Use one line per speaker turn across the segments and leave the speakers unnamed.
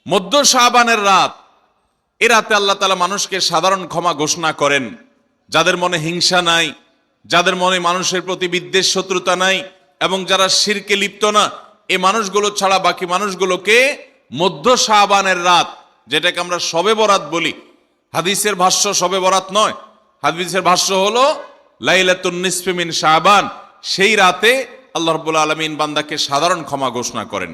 মধ্য শাবানের রাত, এ রাতে আল্লাহ তাআলা মানুষকে সাধারণ ক্ষমা ঘোষণা করেন। যাদের মনে হিংসা নাই, যাদের মনে মানুষের প্রতি বিদ্বেষ শত্রুতা নাই, এবং যারা শিরকে লিপ্ত না, এই মানুষগুলো ছাড়া বাকি মানুষগুলোকে মধ্য শাবানের রাত, যেটাকে আমরা শবে বরাত বলি, হাদিসের ভাষ্য শবে বরাত নয়, হাদিসের ভাষ্য হলো লাইলাতুন নিসফি মিন শাবান। সেই রাতে আল্লাহ রাব্বুল আলামিন বান্দাকে সাধারণ ক্ষমা ঘোষণা করেন।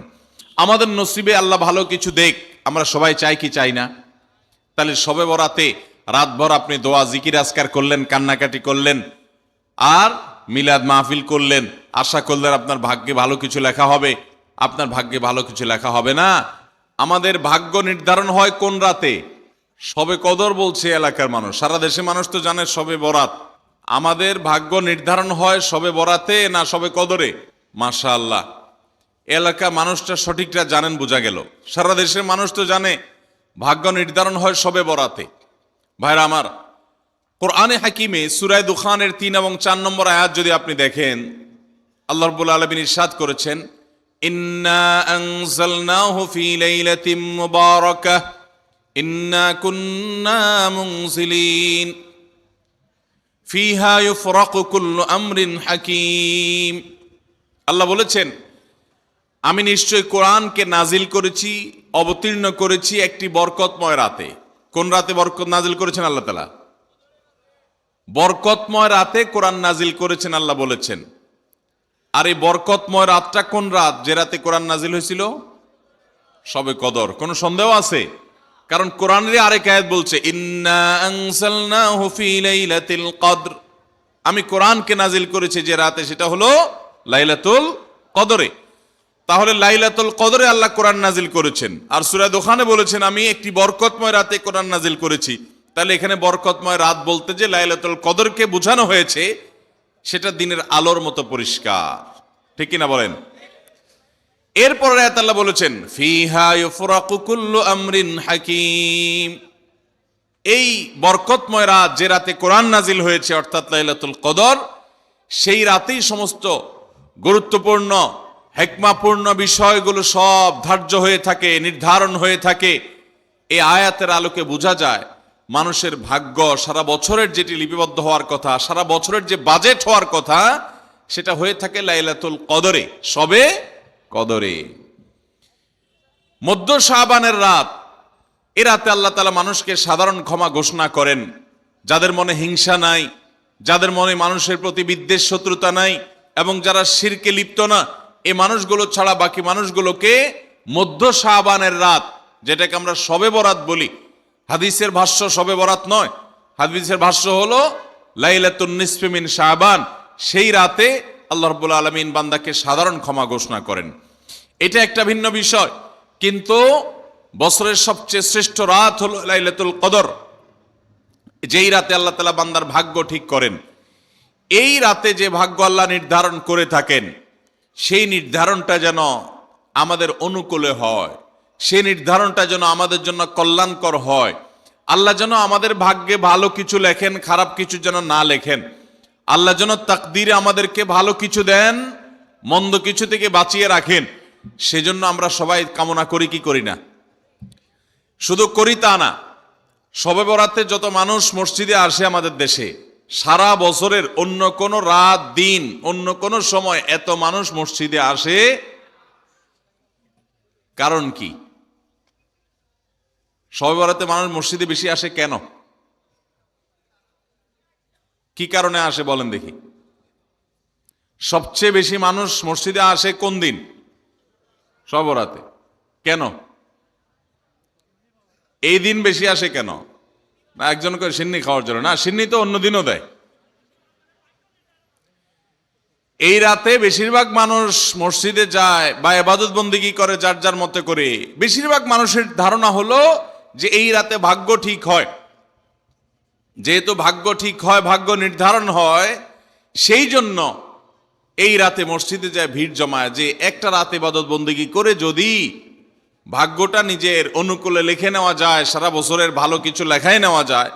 আমাদের নসিবে আল্লাহ ভালো কিছু দেখ, আমরা সবাই চাই কি চাই না? তাহলে শবে বরাতে রাতভর আপনি দোয়া জিকির আজকার করলেন, কান্নাকাটি করলেন, আর মিলাদ মাহফিল করলেন, আশা করলেন আপনার ভাগ্যে ভালো কিছু লেখা হবে। আপনার ভাগ্যে ভালো কিছু লেখা হবে না। আমাদের ভাগ্য নির্ধারণ হয় কোন রাতে? শবে কদর বলছে এলাকার মানুষ, সারা দেশে মানুষ তো জানে শবে বরাত। আমাদের ভাগ্য নির্ধারণ হয় শবে বরাতে না শবে কদরে? মাশাআল্লাহ, এলাকা মানুষটা সঠিকটা জানেন, বোঝা গেল। সারা দেশের মানুষ তো জানে ভাগ্য নির্ধারণ হয় শবে বরাতে। ভাইরা আমার, কোরআনে হাকিমে সূরা দুখানের 3 এবং 4 নম্বর আয়াত যদি আপনি দেখেন, আল্লাহ রাব্বুল আলামিন ইরশাদ করেছেন, ইন্না আনজালনাহু ফি লাইলাতিন মুবারাকাহ ইন্না কুন্না মুনজিলিন ফিহা ইউফরাকু কুল্লু আমরিন হাকিম। আল্লাহ বলেছেন, আমি নিশ্চয় কোরআনকে নাজিল করেছি, অবতীর্ণ করেছি একটি বরকতময় রাতে। কোন রাতে বরকত নাজিল করেছেন আল্লাহ তাআলা? বরকতময় রাতে কোরআন নাজিল করেছেন আল্লাহ বলেছেন। আর এই বরকতময় রাতটা কোন রাত? যে রাতে কোরআন নাজিল হয়েছিল শবে কদর। কোনো সন্দেহ আছে? কারণ কোরআনের আরেক আয়াত বলছে, ইন্না আনজালনাহু ফি লাইলাতিল কদর, আমি কোরআনকে নাজিল করেছি যে রাতে, সেটা হলো লাইলাতুল কদরে। তাহলে লাইলাতুল কদরে আল্লাহ কোরআন নাজিল করেছেন। আর সূরা দুখানে বলেছেন, আমি একটি বরকতময় রাতে কোরআন নাজিল করেছি। তাহলে এখানে বরকতময় রাত বলতে যে লাইলাতুল কদরকে বোঝানো হয়েছে, সেটা দিনের আলোর মতো পরিষ্কার। ঠিক কিনা বলেন? এরপরে আয়াত আল্লাহ বলেছেন, ফিহা ইউফরাকু কুল্লু আমরিন হাকিম, এই বরকতময় রাত যে রাতে কোরআন নাজিল হয়েছে, অর্থাৎ লাইলাতুল কদর, সেই রাতেই সমস্ত গুরুত্বপূর্ণ হিকমাপূর্ণ বিষয়গুলো সব ধার্য হয়ে থাকে, নির্ধারণ হয়ে থাকে। এই আয়াতের আলোকে বোঝা যায় মানুষের ভাগ্য সারা বছরের যেটি লিপিবদ্ধ হওয়ার কথা, সারা বছরের যে বাজেট হওয়ার কথা, সেটা হয়ে থাকে লাইলাতুল কদরে, শবে কদরে। মধ্য শাবানের রাত, এ রাতে আল্লাহ তাআলা মানুষকে সাধারণ ক্ষমা ঘোষণা করেন। যাদের মনে হিংসা নাই, যাদের মনে মানুষের প্রতি বিদ্বেষ শত্রুতা নাই, এবং যারা শিরকে লিপ্ত না, এই মানুষগুলো ছাড়া বাকি মানুষগুলোকে মধ্য শাবানের রাত, যেটাকে আমরা শবে বরাত বলি, হাদিসের ভাষ্য শবে বরাত নয়, হাদিসের ভাষ্য হলো লাইলাতুন নিসফি মিন শাবান। সেই রাতে আল্লাহ রাব্বুল আলামিন বান্দাকে সাধারণ ক্ষমা ঘোষণা করেন। এটা একটা ভিন্ন বিষয়, কিন্তু বছরের সবচেয়ে শ্রেষ্ঠ রাত হলো লাইলাতুল কদর, যেই রাতে আল্লাহ তাআলা বান্দার ভাগ্য ঠিক করেন। এই রাতে যে ভাগ্য আল্লাহ নির্ধারণ করে থাকেন, সেই নির্ধারণটা যেন আমাদের অনুকূলে হয়, সেই নির্ধারণটা যেন আমাদের জন্য কল্যাণকর হয়। আল্লাহ যেন আমাদের ভাগ্যে ভালো কিছু লেখেন, খারাপ কিছু যেন না লেখেন। আল্লাহ যেন তাকদীরে আমাদেরকে ভালো কিছু দেন, মন্দ কিছু থেকে বাঁচিয়ে রাখেন। সেজন্য আমরা সবাই কামনা করি কি করি না? শুধু করি তা না, শবে বরাতে যত মানুষ মসজিদে আসে আমাদের দেশে, সারা বছরের অন্য কোনো রাত দিন অন্য কোনো সময় এত মানুষ মসজিদে আসে, কারণ কি? শবে বরাতে মানুষ মসজিদে বেশি আসে কেন? কি কারণে আসে বলেন দেখি? সবচেয়ে বেশি মানুষ মসজিদে আসে কোন দিন? শবে বরাতে। কেন এই দিন বেশি আসে কেন? না একজন করে সিন্নি খাওয়ার জন্য? না, সিন্নি তো অন্য দিনও দেয়। এই রাতে বেশিরভাগ মানুষ মসজিদে যায় বা ইবাদত বন্দেগী করে যার যার মতে করে। বেশিরভাগ মানুষের ধারণা হলো যে এই রাতে ভাগ্য ঠিক হয়। যেহেতু ভাগ্য ঠিক হয়, ভাগ্য নির্ধারণ হয়, সেই জন্য এই রাতে মসজিদে যায়, ভিড় জমায়, যে একটা রাত ইবাদত বন্দেগী করে যদি ভাগ্যটা নিজের অনুকূলে লিখে নেওয়া যায়, সারা বছরের ভালো কিছু লেখায় নেওয়া যায়,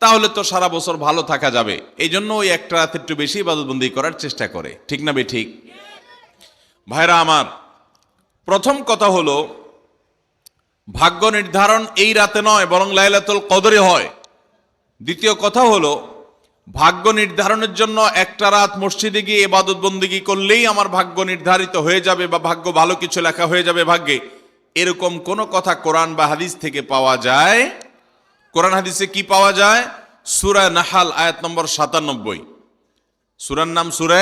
তাহলে তো সারা বছর ভালো থাকা যাবে। এই জন্য ওই একটা রাত একটু বেশি ইবাদতবন্দি করার চেষ্টা করে। ঠিক না বে ঠিক? ভাইরা আমার, প্রথম কথা হলো ভাগ্য নির্ধারণ এই রাতে নয়, বরং লাইলাতুল কদরে হয়। দ্বিতীয় কথা হলো, ভাগ্য নির্ধারণের জন্য একটা রাত মসজিদে গিয়ে ইবাদত বন্দেগী করলেই আমার ভাগ্য নির্ধারিত হয়ে যাবে বা ভাগ্য ভালো কিছু লেখা হয়ে যাবে ভাগ্যে, এরকম কোনো কথা কোরআন বা হাদিস থেকে পাওয়া যায়? কোরআন হাদিসে কি পাওয়া যায়? সূরা নাহাল আয়াত নম্বর 97। সূরার নাম সূরা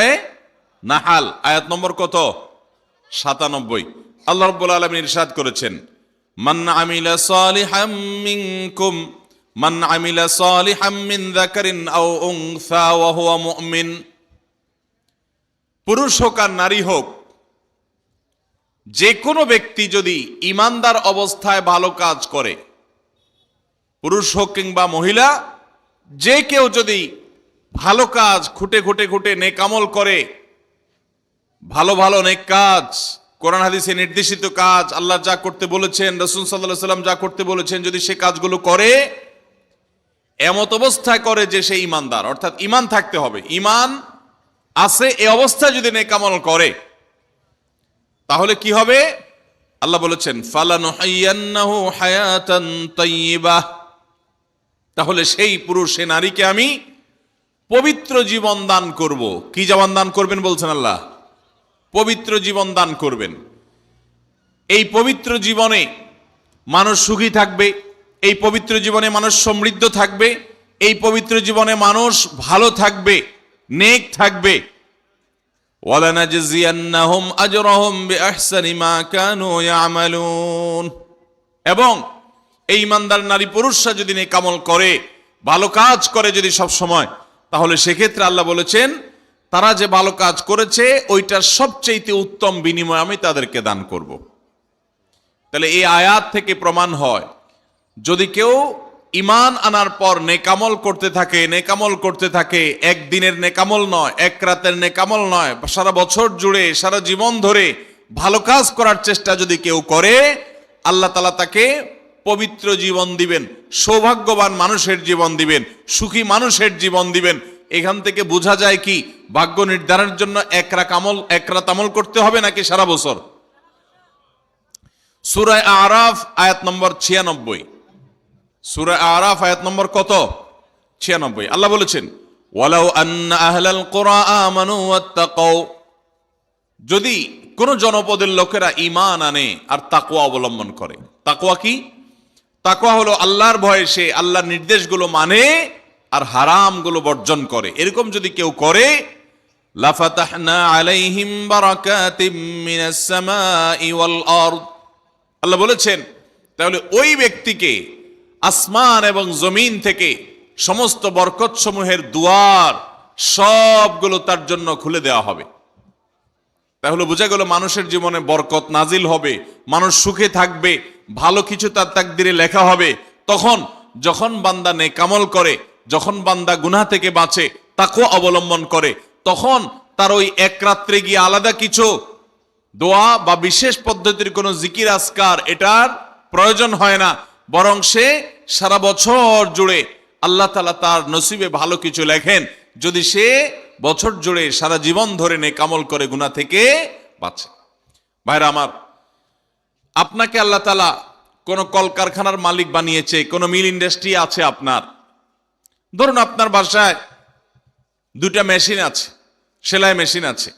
নাহাল, আয়াত নম্বর কত? 97। আল্লাহ রাব্বুল আলামিন ইরশাদ করেছেন, মান আমিলা সালিহাম মিনকুম মান আমিলা সালিহাম মিন যাকারিন আও উনসা ওয়া হুয়া মুমিন। পুরুষ হোক আর নারী হোক, যে কোনো ব্যক্তি যদি ঈমানদার অবস্থায় ভালো কাজ করে, পুরুষ হোক কিংবা মহিলা, যে কেউ যদি ভালো কাজ খুঁটে খুঁটে খুঁটে নেক আমল করে, ভালো ভালো নেক কাজ, কোরআন হাদিসে নির্দেশিত কাজ, আল্লাহ যা করতে বলেছেন, রাসূল সাল্লাল্লাহু আলাইহি ওয়াসাল্লাম যা করতে বলেছেন, যদি সে কাজগুলো করে, এমত অবস্থায় করে যে সে ঈমানদার, অর্থাৎ ঈমান থাকতে হবে, ঈমান আছে এই অবস্থায় যদি নেক আমল করে, তাহলে কি হবে? আল্লাহ বলেছেন, ফালানুহাইয়ান্নাহু হায়াতান তাইয়্যিবাহ, তাহলে সেই পুরুষ সে নারীকে আমি পবিত্র জীবন দান করব। কি জীবন দান করবেন বলছেন আল্লাহ? পবিত্র জীবন দান করবেন। এই পবিত্র জীবনে মানুষ সুখী থাকবে, এই পবিত্র জীবনে মানুষ সমৃদ্ধ থাকবে, এই পবিত্র জীবনে মানুষ ভালো থাকবে, নেক থাকবে। ওয়ালানাজজিয়ান্নাহুম আজরাহুম বিআহসানি মা কানু ইয়ামালুন। এবং এই ইমানদার নারী পুরুষরা যদি নেক আমল করে, ভালো কাজ করে যদি সব সময়, তাহলে সেক্ষেত্রে আল্লাহ বলেছেন তারা যে ভালো কাজ করেছে ওইটার সবচেয়ে উত্তম বিনিময় আমি তাদেরকে দান করব। তাহলে এই আয়াত থেকে প্রমাণ হয়, যদি কেউ ঈমান আনার পর নেকামল করতে থাকে, নেকামল করতে থাকে, একদিনের নেকামল নয়, এক রাতের নেকামল নয়, সারা বছর জুড়ে সারা জীবন ধরে ভালো কাজ করার চেষ্টা যদি কেউ করে, আল্লাহ তাআলা তাকে পবিত্র জীবন দিবেন, সৌভাগ্যবান মানুষের জীবন দিবেন, সুখী মানুষের জীবন দিবেন। এখান থেকে বোঝা যায় কি, ভাগ্য নির্ধারণের জন্য এক রাত আমল করতে হবে নাকি সারা বছর? সূরা আরাফ আয়াত নম্বর 96। সূরা আরাফ আয়াত নম্বর কত? 96। আল্লাহ বলেছেন, ওয়ালাউ আন্না আহলাল কুরা আমানু ওয়াত্তাকাউ, যদি কোন জনপদের লোকেরা ঈমান আনে আর তাকওয়া অবলম্বন করে। তাকওয়া কি? তাকওয়া হলো আল্লাহর ভয়ে সে আল্লাহর নির্দেশগুলো মানে আর হারামগুলো বর্জন করে। এরকম যদি কেউ করে, লাফাতাহনা আলাইহিম বারাকাতিম মিনাস সামাই ওয়াল আরদ, আল্লাহ বলেছেন তাহলে ওই ব্যক্তিকে আসমান এবং জমিন থেকে সমস্ত বরকত সমূহের দুয়ার সবগুলো তার জন্য খুলে দেওয়া হবে। তাহলে বোঝা গেল মানুষের জীবনে বরকত নাজিল হবে, মানুষ সুখে থাকবে, ভালো কিছু তার তাকদিরে লেখা হবে। তখন যখন বান্দা নেক আমল করে, যখন বান্দা গুনাহ থেকে বাঁচে, তাকওয়া অবলম্বন করে, তখন তার ওই এক রাত্রে গিয়ে আলাদা কিছু দোয়া বা বিশেষ পদ্ধতির কোনো জিকির আজকার এটার প্রয়োজন হয় না, বরং সে সারা বছর জুড়ে আল্লাহ তাআলা তার নসিবে ভালো কিছু লেখেন, যদি সে বছর জুড়ে সারা জীবন ধরে নেক আমল করে গুনাহ থেকে বাঁচে। ভাইরা আমার, আপনাকে আল্লাহ তাআলা কোনো কলকারখানার মালিক বানিয়েছে, কোনো মিল ইন্ডাস্ট্রি আছে আপনার। ধরুন আপনার বাসায় দুটা মেশিন আছে, সেলাই মেশিন আছে।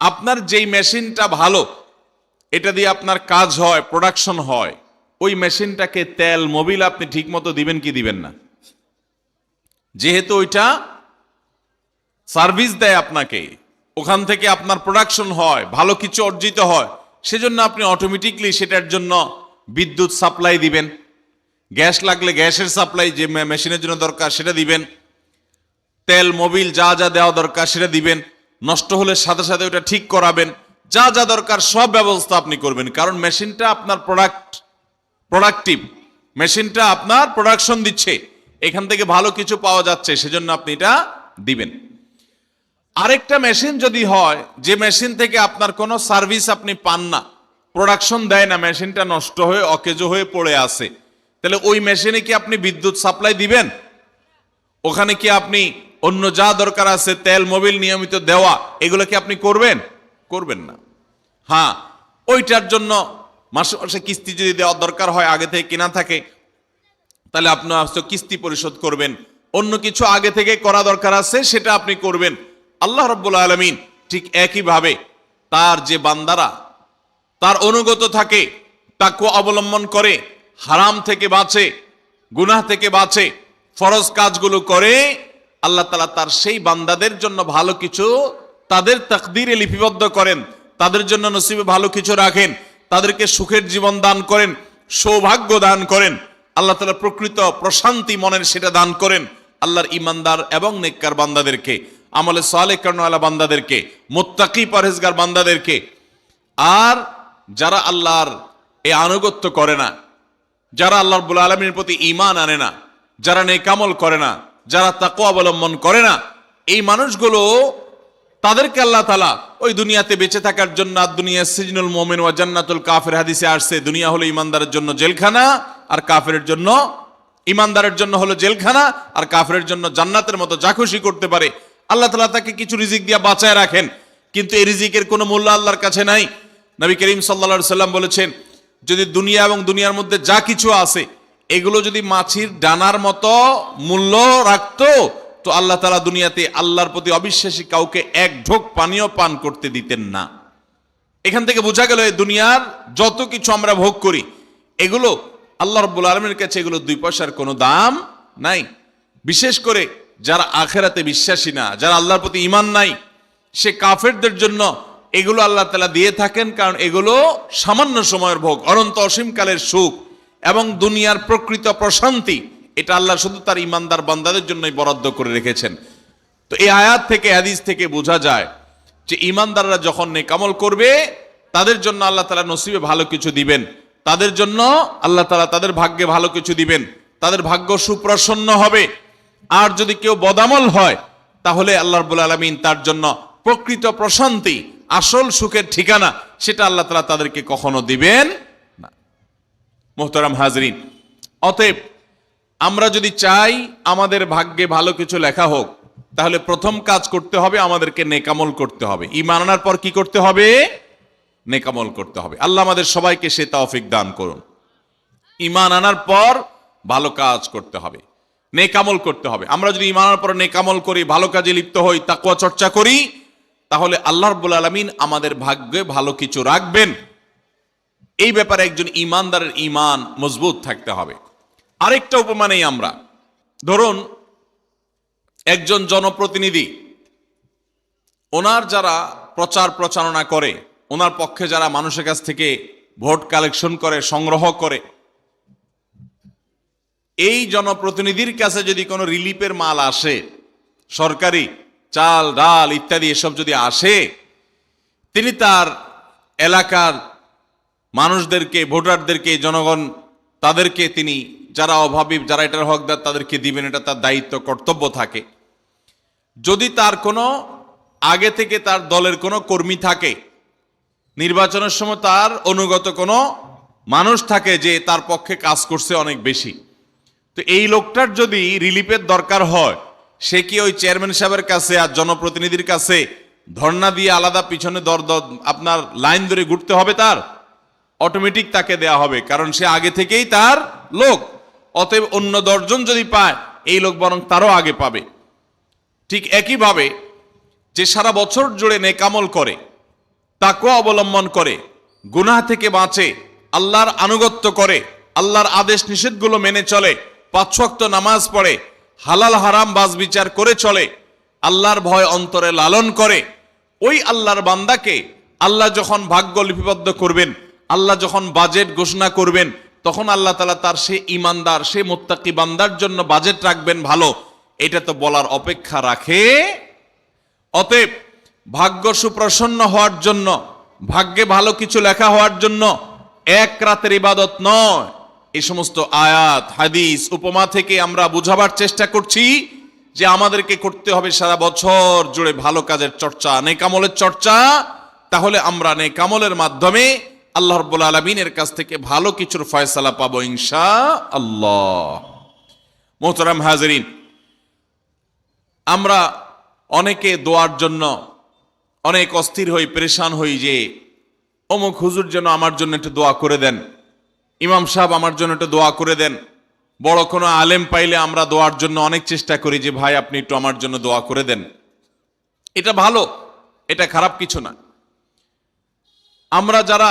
আপনার যেই মেশিনটা ভালো, এটা দিয়ে আপনার কাজ হয়, প্রোডাকশন হয়, ওই মেশিনটাকে তেল মোবিল আপনি ঠিক মতো দিবেন কি দিবেন না? যেহেতু ওইটা সার্ভিস দেয় আপনাকে, ওখান থেকে আপনার প্রোডাকশন হয়, ভালো কিছু অর্জিত হয়, সেজন্য আপনি অটোমেটিকলি সেটার জন্য বিদ্যুৎ সাপ্লাই দিবেন, গ্যাস লাগলে গ্যাসের সাপ্লাই যে মেশিনের জন্য দরকার সেটা দিবেন, তেল মোবিল যা যা দেওয়া দরকার সেটা দিবেন, নষ্ট হলে সাথে সাথে ওটা ঠিক করাবেন, যা যা দরকার সব ব্যবস্থা আপনি করবেন। কারণ মেশিনটা আপনার প্রোডাক্টিভ, মেশিনটা আপনার প্রোডাকশন দিচ্ছে, এখান থেকে ভালো কিছু পাওয়া যাচ্ছে, সেজন্য আপনি এটা দিবেন। আরেকটা মেশিন যদি হয় যে মেশিন থেকে আপনার কোনো সার্ভিস আপনি পান না, প্রোডাকশন দেয় না, মেশিনটা নষ্ট হয়ে অকেজো হয়ে পড়ে আছে, তাহলে ওই মেশিনে কি আপনি বিদ্যুৎ সাপ্লাই দিবেন? ওখানে কি আপনি অন্য যা দরকার আছে তেল মোবিল নিয়মিত দেওয়া, এগুলো কি আপনি করবেন? করবেন না। হ্যাঁ, ওইটার জন্য মাসে মাসে কিস্তি যদি দেওয়ার দরকার হয় আগে থেকে কেনা থাকে, তাহলে আপনার কিস্তি পরিশোধ করবেন। অন্য কিছু আগে থেকে করা দরকার আছে সেটা আপনি করবেন। আল্লাহ রাব্বুল আলামিন ঠিক একইভাবে তার যে বান্দারা তার অনুগত থাকে, তাকওয়া অবলম্বন করে, হারাম থেকে বাঁচে, গুনাহ থেকে বাঁচে, ফরজ কাজগুলো করে, আল্লাহ তাআলা তার সেই বান্দাদের জন্য ভালো কিছু তাদের তাকদীরে লিপিবদ্ধ করেন, তাদের জন্য নসিবে ভালো কিছু রাখেন, তাদেরকে সুখের জীবন দান করেন, সৌভাগ্য দান করেন। আল্লাহ তাআলা প্রকৃত প্রশান্তি মনের সেটা দান করেন আল্লাহর ইমানদার এবং নেককার বান্দাদেরকে, আমলে সালেহ কর্মওয়ালা বান্দাদেরকে, মুত্তাকি পরহেজগার বান্দাদেরকে। আর যারা আল্লাহর এই আনুগত্য করে না, যারা আল্লাহ রাব্বুল আলামিনের প্রতি ঈমান আনে না, যারা নেক আমল করে না, যারা তাকওয়া অবলম্বন করে না, এই মানুষগুলো তাদেরকে আল্লাহ তাআলা ওই দুনিয়াতে বেঁচে থাকার জন্য, দুনিয়া সিজনুল মুমিন ওয়া জান্নাতুল কাফির হাদিসে আসছে, দুনিয়া হলো ইমানদারের জন্য জেলখানা আর কাফিরের জন্য, ইমানদারের জন্য হলো জেলখানা আর কাফিরের জন্য জান্নাতের মতো যা খুশি করতে পারে। আল্লাহ তাআলা তাকে কিছু রিজিক দিয়ে বাঁচায় রাখেন, কিন্তু এই রিজিকের কোনো মূল্য আল্লাহর কাছে নাই। নবী করিম সাল্লাল্লাহু আলাইহি সাল্লাম বলেছেন, যদি দুনিয়া এবং দুনিয়ার মধ্যে যা কিছু আছে এগুলো যদি মাছির ডানার মতো মূল্য রাখতো, তো আল্লাহ তাআলা দুনিয়াতে আল্লাহর প্রতি অবিশ্বাসী কাউকে এক ঢোক পানিও পান করতে দিতেন না। এখান থেকে বোঝা গেল এই দুনিয়ার যত কিছু আমরা ভোগ করি এগুলো আল্লাহ রাব্বুল আলামিনের কাছে এগুলো 2 পয়সার কোনো দাম নাই। বিশেষ করে যারা আখিরাতে বিশ্বাসী না, যারা আল্লাহর প্রতি ঈমান নাই, সে কাফেরদের জন্য এগুলো আল্লাহ তাআলা দিয়ে থাকেন, কারণ এগুলো সামান্য সময়ের ভোগ, অনন্ত অসীমকালের সুখ এবং দুনিয়ার প্রকৃত প্রশান্তি, এটা আল্লাহ শুধু তার ঈমানদার বান্দাদের জন্যই বরাদ্দ করে রেখেছেন। তো এই আয়াত থেকে, হাদিস থেকে বোঝা যায় যে ঈমানদাররা যখন নেক আমল করবে তাদের জন্য আল্লাহ তাআলা নসিবে ভালো কিছু দিবেন, তাদের জন্য আল্লাহ তাআলা তাদের ভাগ্যে ভালো কিছু দিবেন, তাদের ভাগ্য সুপ্রসন্ন হবে। আর যদি কেউ বদামল হয় তাহলে আল্লাহ রাব্বুল আলামিন তার জন্য প্রকৃত প্রশান্তি, আসল সুখের ঠিকানা, সেটা আল্লাহ তাআলা তাদেরকে কখনো দিবেন না। মুহতারাম হাজরিন, অতএব আমরা যদি চাই আমাদের ভাগ্যে ভালো কিছু লেখা হোক, তাহলে প্রথম কাজ করতে হবে, আমাদেরকে নেক আমল করতে হবে। ঈমান আনার পর কি করতে হবে? নেক আমল করতে হবে। আল্লাহ আমাদের সবাইকে সে তৌফিক দান করুন। ঈমান আনার পর ভালো কাজ করতে হবে, নেক আমল করতে হবে। আমরা যদি ঈমান আনার পর নেক আমল করি, ভালো কাজে লিপ্ত হই, তাকওয়া চর্চা করি, তাহলে আল্লাহ রাব্বুল আলামিন আমাদের ভাগ্যে ভালো কিছু রাখবেন। এই ব্যাপারে একজন ঈমানদারের ঈমান মজবুত থাকতে হবে। আরেকটা উপমা নেই আমরা। ধরুন একজন জনপ্রতিনিধি, ওনার যারা প্রচার প্রচারণা করে, ওনার পক্ষে যারা মানুষের কাছ থেকে ভোট কালেকশন করে, সংগ্রহ করে, এই জনপ্রতিনিধির কাছে যদি কোনো রিলিফের মাল আসে, সরকারি চাল ডাল ইত্যাদি এসব যদি আসে, তিনি তার এলাকার মানুষদেরকে, ভোটারদেরকে, জনগণ তাদেরকে তিনি, যারা অভাবী, যারা এটার হকদার, তাদেরকে দিবেন, এটা তার দায়িত্ব কর্তব্য থাকে। যদি তার কোনো আগে থেকে তার দলের কোনো কর্মী থাকে, নির্বাচনের সময় তার অনুগত কোনো মানুষ থাকে যে তার পক্ষে কাজ করছে অনেক বেশি, তো এই লোকটার যদি রিলিফের দরকার হয়, সে কি ওই চেয়ারম্যান সাহেবের কাছে আর জনপ্রতিনিধির কাছে ধর্ণা দিয়ে আলাদা পিছনে আপনার লাইন ধরে ঘুরতে হবে? তার অটোমেটিক তাকে দেয়া হবে, কারণ সে আগে থেকেই তার লোক। অতএব অন্য 10 জন যদি পায়, এই লোক বরং তারও আগে পাবে। ঠিক একইভাবে যে সারা বছর জুড়ে নেক আমল করে, তাকওয়া অবলম্বন করে, গুনাহ থেকে বাঁচে, আল্লাহর আনুগত্য করে, আল্লাহর আদেশ নিষেধগুলো মেনে চলে, 5 ওয়াক্ত নামাজ পড়ে, হালাল হারাম বাজ বিচার করে চলে, আল্লাহর ভয় অন্তরে লালন করে, ওই আল্লাহর বান্দাকে আল্লাহ যখন ভাগ্য লিপিবদ্ধ করবেন, আল্লাহ যখন বাজেট ঘোষণা করবেন, তখন আল্লাহ তাআলা তার সে ঈমানদার, সে মুত্তাকি বান্দার জন্য বাজেট রাখবেন ভালো, এটা তো বলার অপেক্ষা রাখে। অতএব ভাগ্য সুপ্রসন্ন হওয়ার জন্য, ভাগ্যে ভালো কিছু লেখা হওয়ার জন্য এক রাতের ইবাদত নয়, এই সমস্ত আয়াত হাদিস উপমা থেকে আমরা বুঝাবার চেষ্টা করছি যে আমাদেরকে করতে হবে সারা বছর জুড়ে ভালো কাজের চর্চা, নেক আমলের চর্চা। তাহলে আমরা নেক আমলের মাধ্যমে আল্লাহ রাব্বুল আলামিনের কাছ থেকে ভালো কিছুর ফয়সালা পাবো ইনশাআল্লাহ। মুহতারাম হাজরিন, আমরা অনেকে দোয়ার জন্য অনেক অস্থির হই, পেরেশান হই যে অমুক হুজুর যেন আমার জন্য একটু দোয়া করে দেন, ইমাম সাহেব আমার জন্য একটু দোয়া করে দেন। বড় কোনো আলেম পাইলে আমরা দোয়ার জন্য অনেক চেষ্টা করি যে ভাই আপনি একটু আমার জন্য দোয়া করে দেন। এটা ভালো, এটা খারাপ কিছু না। আমরা যারা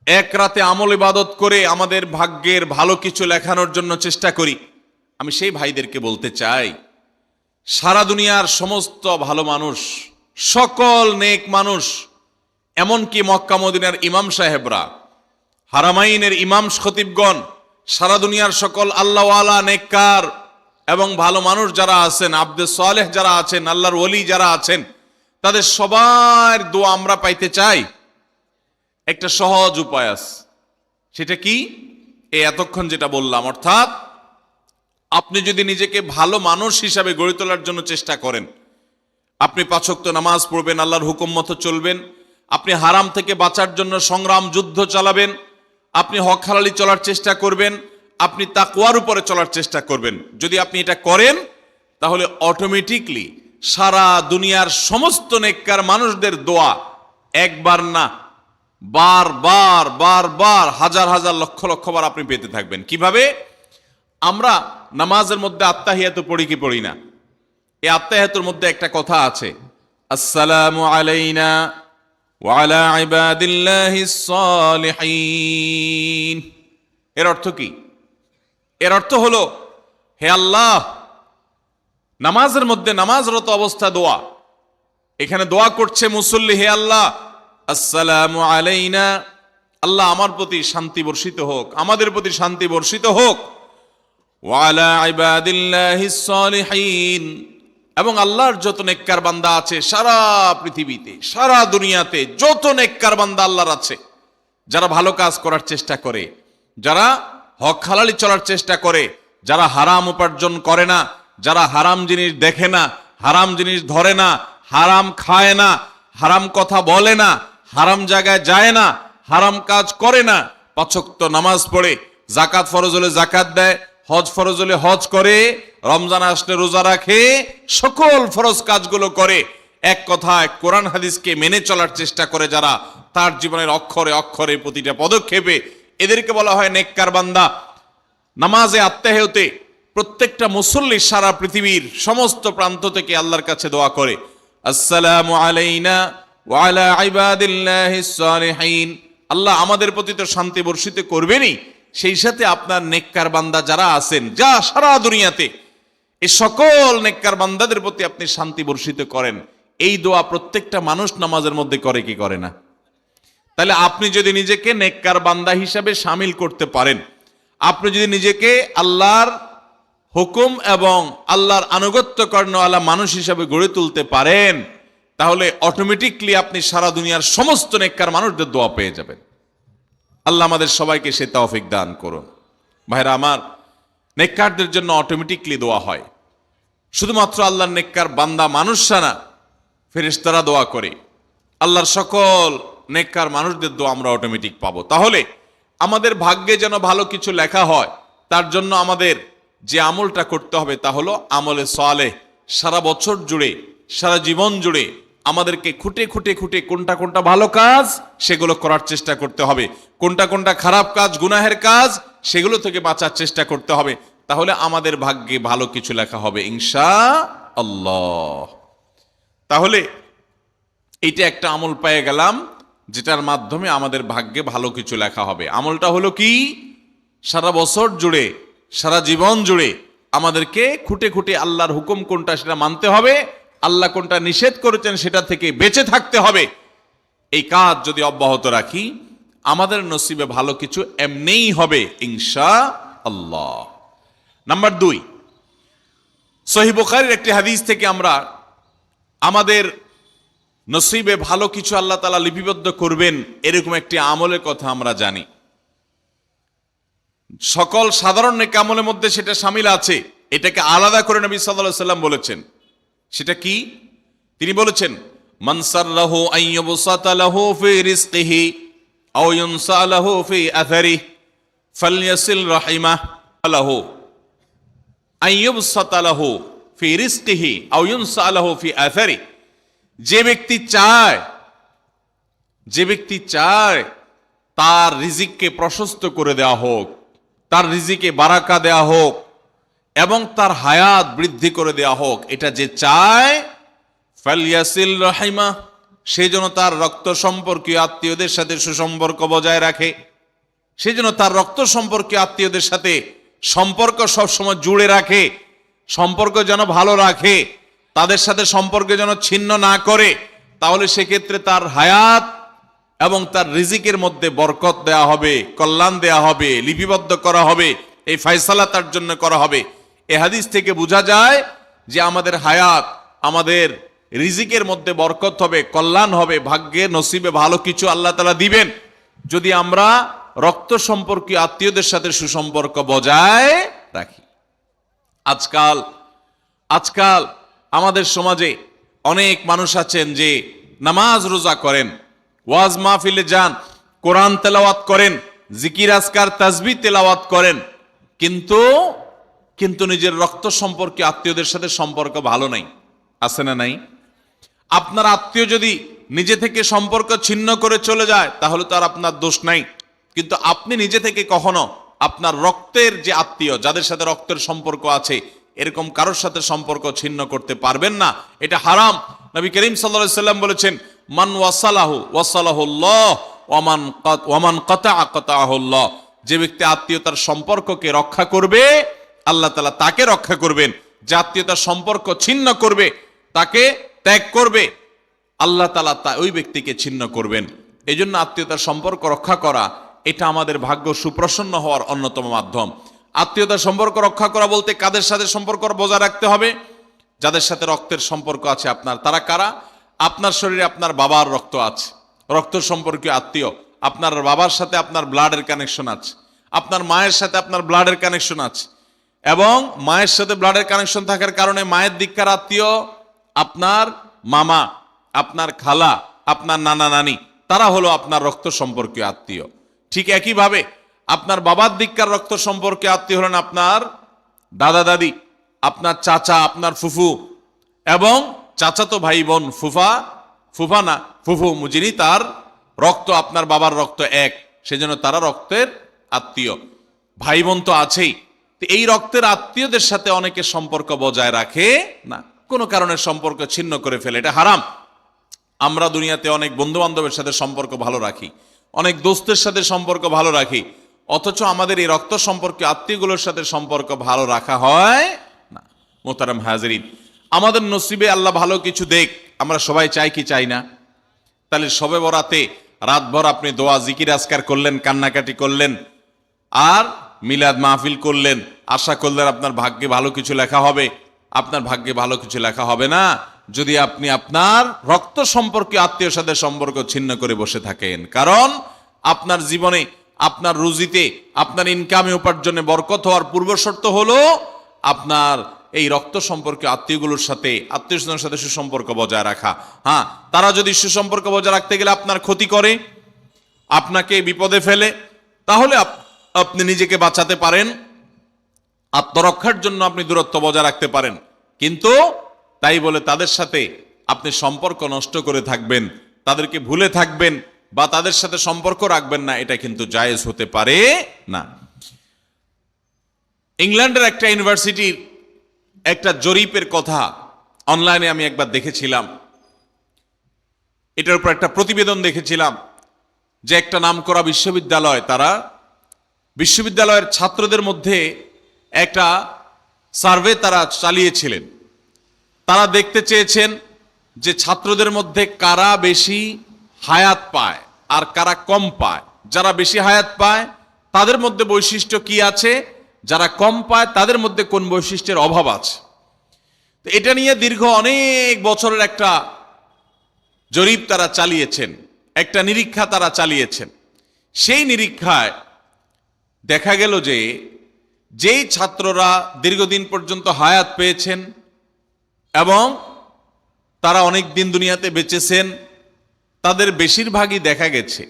এক রাতে আমল ইবাদত করে আমাদের ভাগ্যের ভালো কিছু লেখানোর জন্য চেষ্টা করি, আমি সেই ভাইদেরকে বলতে চাই, সারা দুনিয়ার সমস্ত ভালো মানুষ, সকল নেক মানুষ, এমনকি মক্কা মদিনার ইমাম সাহেবরা, হারামাইনের ইমাম খতিবগণ, সারা দুনিয়ার সকল আল্লাহওয়ালা নেককার এবং ভালো মানুষ যারা আছেন, আব্দে সালেহ যারা আছেন, আল্লাহর ওলি যারা আছেন, তাদের সবার দোয়া আমরা পাইতে চাই। একটা সহজ উপায় আছে, সেটা কি? এই এতক্ষণ যেটা বললাম, অর্থাৎ আপনি যদি নিজেকে ভালো মানুষ হিসাবে গড়ে তোলার জন্য চেষ্টা করেন, আপনি 5 ওয়াক্ত নামাজ পড়বেন, আল্লাহর হুকুম মতো চলবেন, আপনি হারাম থেকে বাঁচার জন্য সংগ্রাম যুদ্ধ চালাবেন, আপনি হক হালালি চলার চেষ্টা করবেন, আপনি তাকওয়ার উপরে চলার চেষ্টা করবেন। যদি আপনি এটা করেন, তাহলে অটোমেটিকলি সারা দুনিয়ার সমস্ত নেককার মানুষদের দোয়া একবার না, বারবার বারবার হাজার হাজার লক্ষ লক্ষ বার আপনি পেতে থাকবেন। কিভাবে? আমরা নামাজের মধ্যে আত্তাহিয়াতু পড়ি কি পড়ি না? এই আত্তাহিয়াতুর মধ্যে একটা কথা আছে, আসসালামু আলাইনা ওয়া আলা ইবাদিল্লাহিস সালিহিন। এর অর্থ কি? এর অর্থ হলো, হে আল্লাহ, নামাজের মধ্যে নামাজরত অবস্থা দোয়া, এখানে দোয়া করছে মুসল্লি, হে আল্লাহ আসসালামু আলাইনা, আল্লাহ আমার প্রতি শান্তি বর্ষিত হোক, আমাদের প্রতি শান্তি বর্ষিত হোক, ওয়া আলা ইবাদিল্লাহিস সালিহিন, এবং আল্লাহর যত নেককার বান্দা আছে সারা পৃথিবীতে, সারা দুনিয়াতে যত নেককার বান্দা আল্লাহর আছে, যারা ভালো কাজ করার চেষ্টা করে, যারা হক হালালি চলার চেষ্টা করে, যারা হারাম উপার্জন করে না, যারা হারাম জিনিস দেখে না, হারাম জিনিস ধরে না, হারাম খায় না, হারাম কথা বলে না, হারাম জায়গায় যায় না, হারাম কাজ করে না, 5 ওয়াক্ত নামাজ পড়ে, যাকাত ফরজ হলে যাকাত দেয়, হজ ফরজ হলে হজ করে, রমজান আসলে রোজা রাখে, সকল ফরজ কাজগুলো করে, এক কথায় কোরআন হাদিসকে মেনে চলার চেষ্টা করে যারা, তার জীবনের অক্ষরে অক্ষরে প্রতিটা পদক্ষেপে, এদেরকে বলা হয় নেককার বান্দা। নামাজে আত্তাহিয়াতে প্রত্যেকটা মুসল্লি সারা পৃথিবীর সমস্ত প্রান্ত থেকে আল্লাহর কাছে দোয়া করে, আসসালামু আলাইনা ওয়া আলা ইবাদিল্লাহিস সালিহিন, আল্লাহ আমাদের প্রতি তো শান্তি বর্ষিত করবেনই, সেই সাথে আপনার নেককার বান্দা যারা আছেন, যা সারা দুনিয়াতে, এই সকল নেককার বান্দাদের প্রতি আপনি শান্তি বর্ষিত করেন। এই দোয়া প্রত্যেকটা মানুষ নামাজের মধ্যে করে কি করে না? তাহলে আপনি যদি নিজেকে নেককার বান্দা হিসাবে শামিল করতে পারেন, আপনি যদি নিজেকে আল্লাহর হুকুম এবং আল্লাহর আনুগত্য কর্ণওয়ালা মানুষ হিসাবে গড়ে তুলতে পারেন, তাহলে অটোমেটিকলি আপনি সারা দুনিয়ার সমস্ত নেককার মানুষদের দোয়া পেয়ে যাবেন। আল্লাহ আমাদের সবাইকে সে তৌফিক দান করুন। ভাইরা আমার, নেককারদের জন্য অটোমেটিকলি দোয়া হয়। শুধুমাত্র আল্লাহর নেককার বান্দা মানুষরা না, ফেরেশতারা দোয়া করে। আল্লাহর সকল নেককার মানুষদের দোয়া আমরা অটোমেটিক পাবো। তাহলে আমাদের ভাগ্যে যেন ভালো কিছু লেখা হয়, তার জন্য আমাদের যে আমলটা করতে হবে তা হলো আমলে সালেহ। সারা বছর জুড়ে, সারা জীবন জুড়ে আমাদেরকে খুঁটে খুঁটে খুঁটে কোনটা কোনটা ভালো কাজ সেগুলো করার চেষ্টা করতে হবে, কোনটা কোনটা খারাপ কাজ, গুনাহের কাজ, সেগুলো থেকে বাঁচার চেষ্টা করতে হবে। তাহলে আমাদের ভাগ্যে ভালো কিছু লেখা হবে ইনশাআল্লাহ। তাহলে এইটা একটা আমল পেয়ে গেলাম, যেটার মাধ্যমে আমাদের ভাগ্যে ভালো কিছু লেখা হবে। আমলটা হলো কি? সারা বছর জুড়ে, সারা জীবন জুড়ে আমাদেরকে খুঁটে খুঁটে আল্লাহর হুকুম কোনটা সেটা মানতে হবে, আল্লাহ কোনটা নিষেধ করেছেন সেটা থেকে বেঁচে থাকতে হবে। এই কাজ যদি অব্যাহত রাখি, আমাদের নসিবে ভালো কিছু এমনিই হবে ইনশাআল্লাহ। নাম্বার 2, সহিহ বুখারীর একটি হাদিস থেকে আমরা আমাদের নসিবে ভালো কিছু আল্লাহ তাআলা লিপিবদ্ধ করবেন এরকম একটি আমলের কথা আমরা জানি। সকল সাধারণ নেক আমলের মধ্যে সেটা শামিল আছে, এটাকে আলাদা করে নবী সাল্লাল্লাহু আলাইহি সাল্লাম বলেছেন। সেটা কি? তিনি বলেছেন, মান সাররাহু আন ইউবসাতা লাহু ফি রিজকিহি আও ইউনসা লাহু ফি আথারিহি ফালইয়াসিল রাহিমাহু লাহু আন ইউবসাতা লাহু ফি রিজকিহি আও ইউনসা লাহু ফি আথারিহি। যে ব্যক্তি চায় যে ব্যক্তি চায় তার রিজিককে প্রশস্ত করে দেওয়া হোক, তার রিজিকে বারাকা দেওয়া হোক এবং তার হায়াত বৃদ্ধি করে দেওয়া হোক, এটা যে চায়, ফালিয়াসিল রাহিমা, সে যেন তার রক্ত সম্পর্কীয় আত্মীয়দের সাথে সুসম্পর্ক বজায় রাখে, সে যেন তার রক্ত সম্পর্কীয় আত্মীয়দের সাথে সম্পর্ক সবসময় জুড়ে রাখে, সম্পর্ক যেন ভালো রাখে, তাদের সাথে সম্পর্ক যেন ছিন্ন না করে। তাহলে সেক্ষেত্রে তার হায়াত এবং তার রিজিকের মধ্যে বরকত দেয়া হবে, কল্যাণ দেয়া হবে, লিপিবদ্ধ করা হবে, এই ফয়সালা তার জন্য করা হবে। এই হাদিস থেকে বোঝা যায় যে আমাদের হায়াত, আমাদের রিজিকের মধ্যে বরকত হবে, কল্যাণ হবে, ভাগ্যে নসিবে ভালো কিছু আল্লাহ তাআলা দিবেন যদি আমরা রক্ত সম্পর্কীয় আত্মীয়দের সাথে সুসম্পর্ক বজায় রাখি। আজকাল আমাদের সমাজে অনেক মানুষ আছেন যে নামাজ রোজা করেন, ওয়াজ মাহফিলে যান, কোরআন তেলাওয়াত করেন, জিকির আজকার তাসবিহ তেলাওয়াত করেন, কিন্তু নিজের রক্ত সম্পর্কে আত্মীয়দের সাথে সম্পর্ক ভালো নাই। আছে না নাই? আপনার আত্মীয় যদি নিজে থেকে সম্পর্ক ছিন্ন করে চলে যায় তাহলে তো আর আপনার দোষ নাই, কিন্তু আপনি নিজে থেকে কখনো আপনার রক্তের যে আত্মীয়, যাদের সাথে রক্তের সম্পর্ক আছে, এরকম কারোর সাথে সম্পর্ক ছিন্ন করতে পারবেন না, এটা হারাম। নবী করিম সাল্লাল্লাহু আলাইহি সাল্লাম বলেছেন, মান ওয়াসালাহু ওয়াসালাহুল্লাহ ওয়ামান কাতাআ কাতাআহুল্লাহ, যে ব্যক্তি আত্মীয়তার সম্পর্ককে রক্ষা করবে আল্লাহ তাআলা তাকে রক্ষা করবেন, যে আত্মীয়তার সম্পর্ক ছিন্ন করবে, তাকে ত্যাগ করবে, আল্লাহ তাআলা ওই ব্যক্তিকে ছিন্ন করবেন। এই জন্য আত্মীয়তার সম্পর্ক রক্ষা করা এটা আমাদের ভাগ্য সুপ্রসন্ন হওয়ার অন্যতম মাধ্যম। আত্মীয়তার সম্পর্ক রক্ষা করা বলতে কাদের সাথে সম্পর্ক বজায় রাখতে হবে? যাদের সাথে রক্তের সম্পর্ক আছে আপনার। তারা কারা? আপনার শরীরে আপনার বাবার রক্ত আছে, রক্ত সম্পর্কীয় আত্মীয়, আপনার বাবার সাথে আপনার ব্লাডের কানেকশন আছে, আপনার মায়ের সাথে আপনার ব্লাডের কানেকশন আছে, এবং মায়ের সাথে ব্লাডের কানেকশন থাকার কারণে মায়ের দিককার আত্মীয় আপনার মামা, আপনার খালা, আপনার নানা নানি, তারা হলো আপনার রক্ত সম্পর্কীয় আত্মীয়। ঠিক একইভাবে আপনার বাবার দিককার রক্ত সম্পর্কে আত্মীয় হলেন আপনার দাদা দাদি, আপনার চাচা, আপনার ফুফু, এবং চাচাতো ভাই বোন, ফুফা না ফুফু, যিনি তার রক্ত আপনার বাবার রক্ত এক, সেজন্য তারা রক্তের আত্মীয়। ভাই বোন তো আছেই, এই রক্তের আত্মীয়দের সাথে অনেকে সম্পর্ক বজায় রাখে না, কোনো কারণে সম্পর্ক ছিন্ন করে ফেলে, এটা হারাম। আমরা দুনিয়াতে অনেক বন্ধু বান্ধবের সাথে সম্পর্ক ভালো রাখি, অনেক দোস্তের সাথে সম্পর্ক ভালো রাখি, অথচ আমাদের এই রক্ত সম্পর্কে আত্মীয়গুলোর সাথে সম্পর্ক ভালো রাখা হয় না। মোহতারাম হাজিরিন, আমাদের নসিবে আল্লাহ ভালো কিছু দেখ, আমরা সবাই চাই কি চাই না? তাহলে শবে বরাতে রাতভর আপনি দোয়া জিকির আজকার করলেন, কান্নাকাটি করলেন, আর মিলাদ মাহফিল করলেন, আশা করলেন আপনার ভাগ্যে ভালো কিছু লেখা হবে। আপনার ভাগ্যে ভালো কিছু লেখা হবে না যদি আপনি আপনার রক্ত সম্পর্কে আত্মীয়র সাথে সম্পর্ক ছিন্ন করে বসে থাকেন। কারণ আপনার জীবনে, আপনার রুজিতে, আপনার ইনকামে, উপার্জনে বরকত হওয়ার পূর্ব শর্ত হলো আপনার এই রক্ত সম্পর্কে আত্মীয়গুলোর সাথে, আত্মীয় স্বজনের সাথে সুসম্পর্ক বজায় রাখা। হ্যাঁ, তারা যদি সুসম্পর্ক বজায় রাখতে গেলে আপনার ক্ষতি করে, আপনাকে বিপদে ফেলে, তাহলে আপনি নিজেকে বাঁচাতে পারেন, আত্মরক্ষার জন্য আপনি দূরত্ব বজায় রাখতে পারেন, কিন্তু তাই বলে তাদের সাথে আপনি সম্পর্ক নষ্ট করে থাকবেন, তাদেরকে ভুলে থাকবেন বা তাদের সাথে সম্পর্ক রাখবেন না, এটা কিন্তু জায়েজ হতে পারে না। ইংল্যান্ডের একটা ইউনিভার্সিটির একটা জরিপের কথা অনলাইনে আমি একবার দেখেছিলাম, এটার উপর একটা প্রতিবেদন দেখেছিলাম যে একটা নামকরা বিশ্ববিদ্যালয়, তারা বিশ্ববিদ্যালয়ের ছাত্রদের মধ্যে একটা সার্ভে তারা চালিয়েছিলেন। তারা দেখতে চেয়েছেন যে ছাত্রদের মধ্যে কারা বেশি হায়াত পায় আর কারা কম পায়। যারা বেশি হায়াত পায় তাদের মধ্যে বৈশিষ্ট্য কি আছে, যারা কম পায় তাদের মধ্যে কোন বৈশিষ্ট্যের অভাব আছে। তো এটা নিয়ে দীর্ঘ অনেক বছরের একটা জরিপ তারা চালিয়েছেন, একটা নিরীক্ষা তারা চালিয়েছেন। সেই নিরীক্ষায় দেখা গেল যে যেই ছাত্ররা দীর্ঘদিন পর্যন্ত হায়াত পেয়েছেন এবং তারা অনেক দিন দুনিয়াতে বেঁচেছেন, তাদের বেশিরভাগই দেখা গেছে,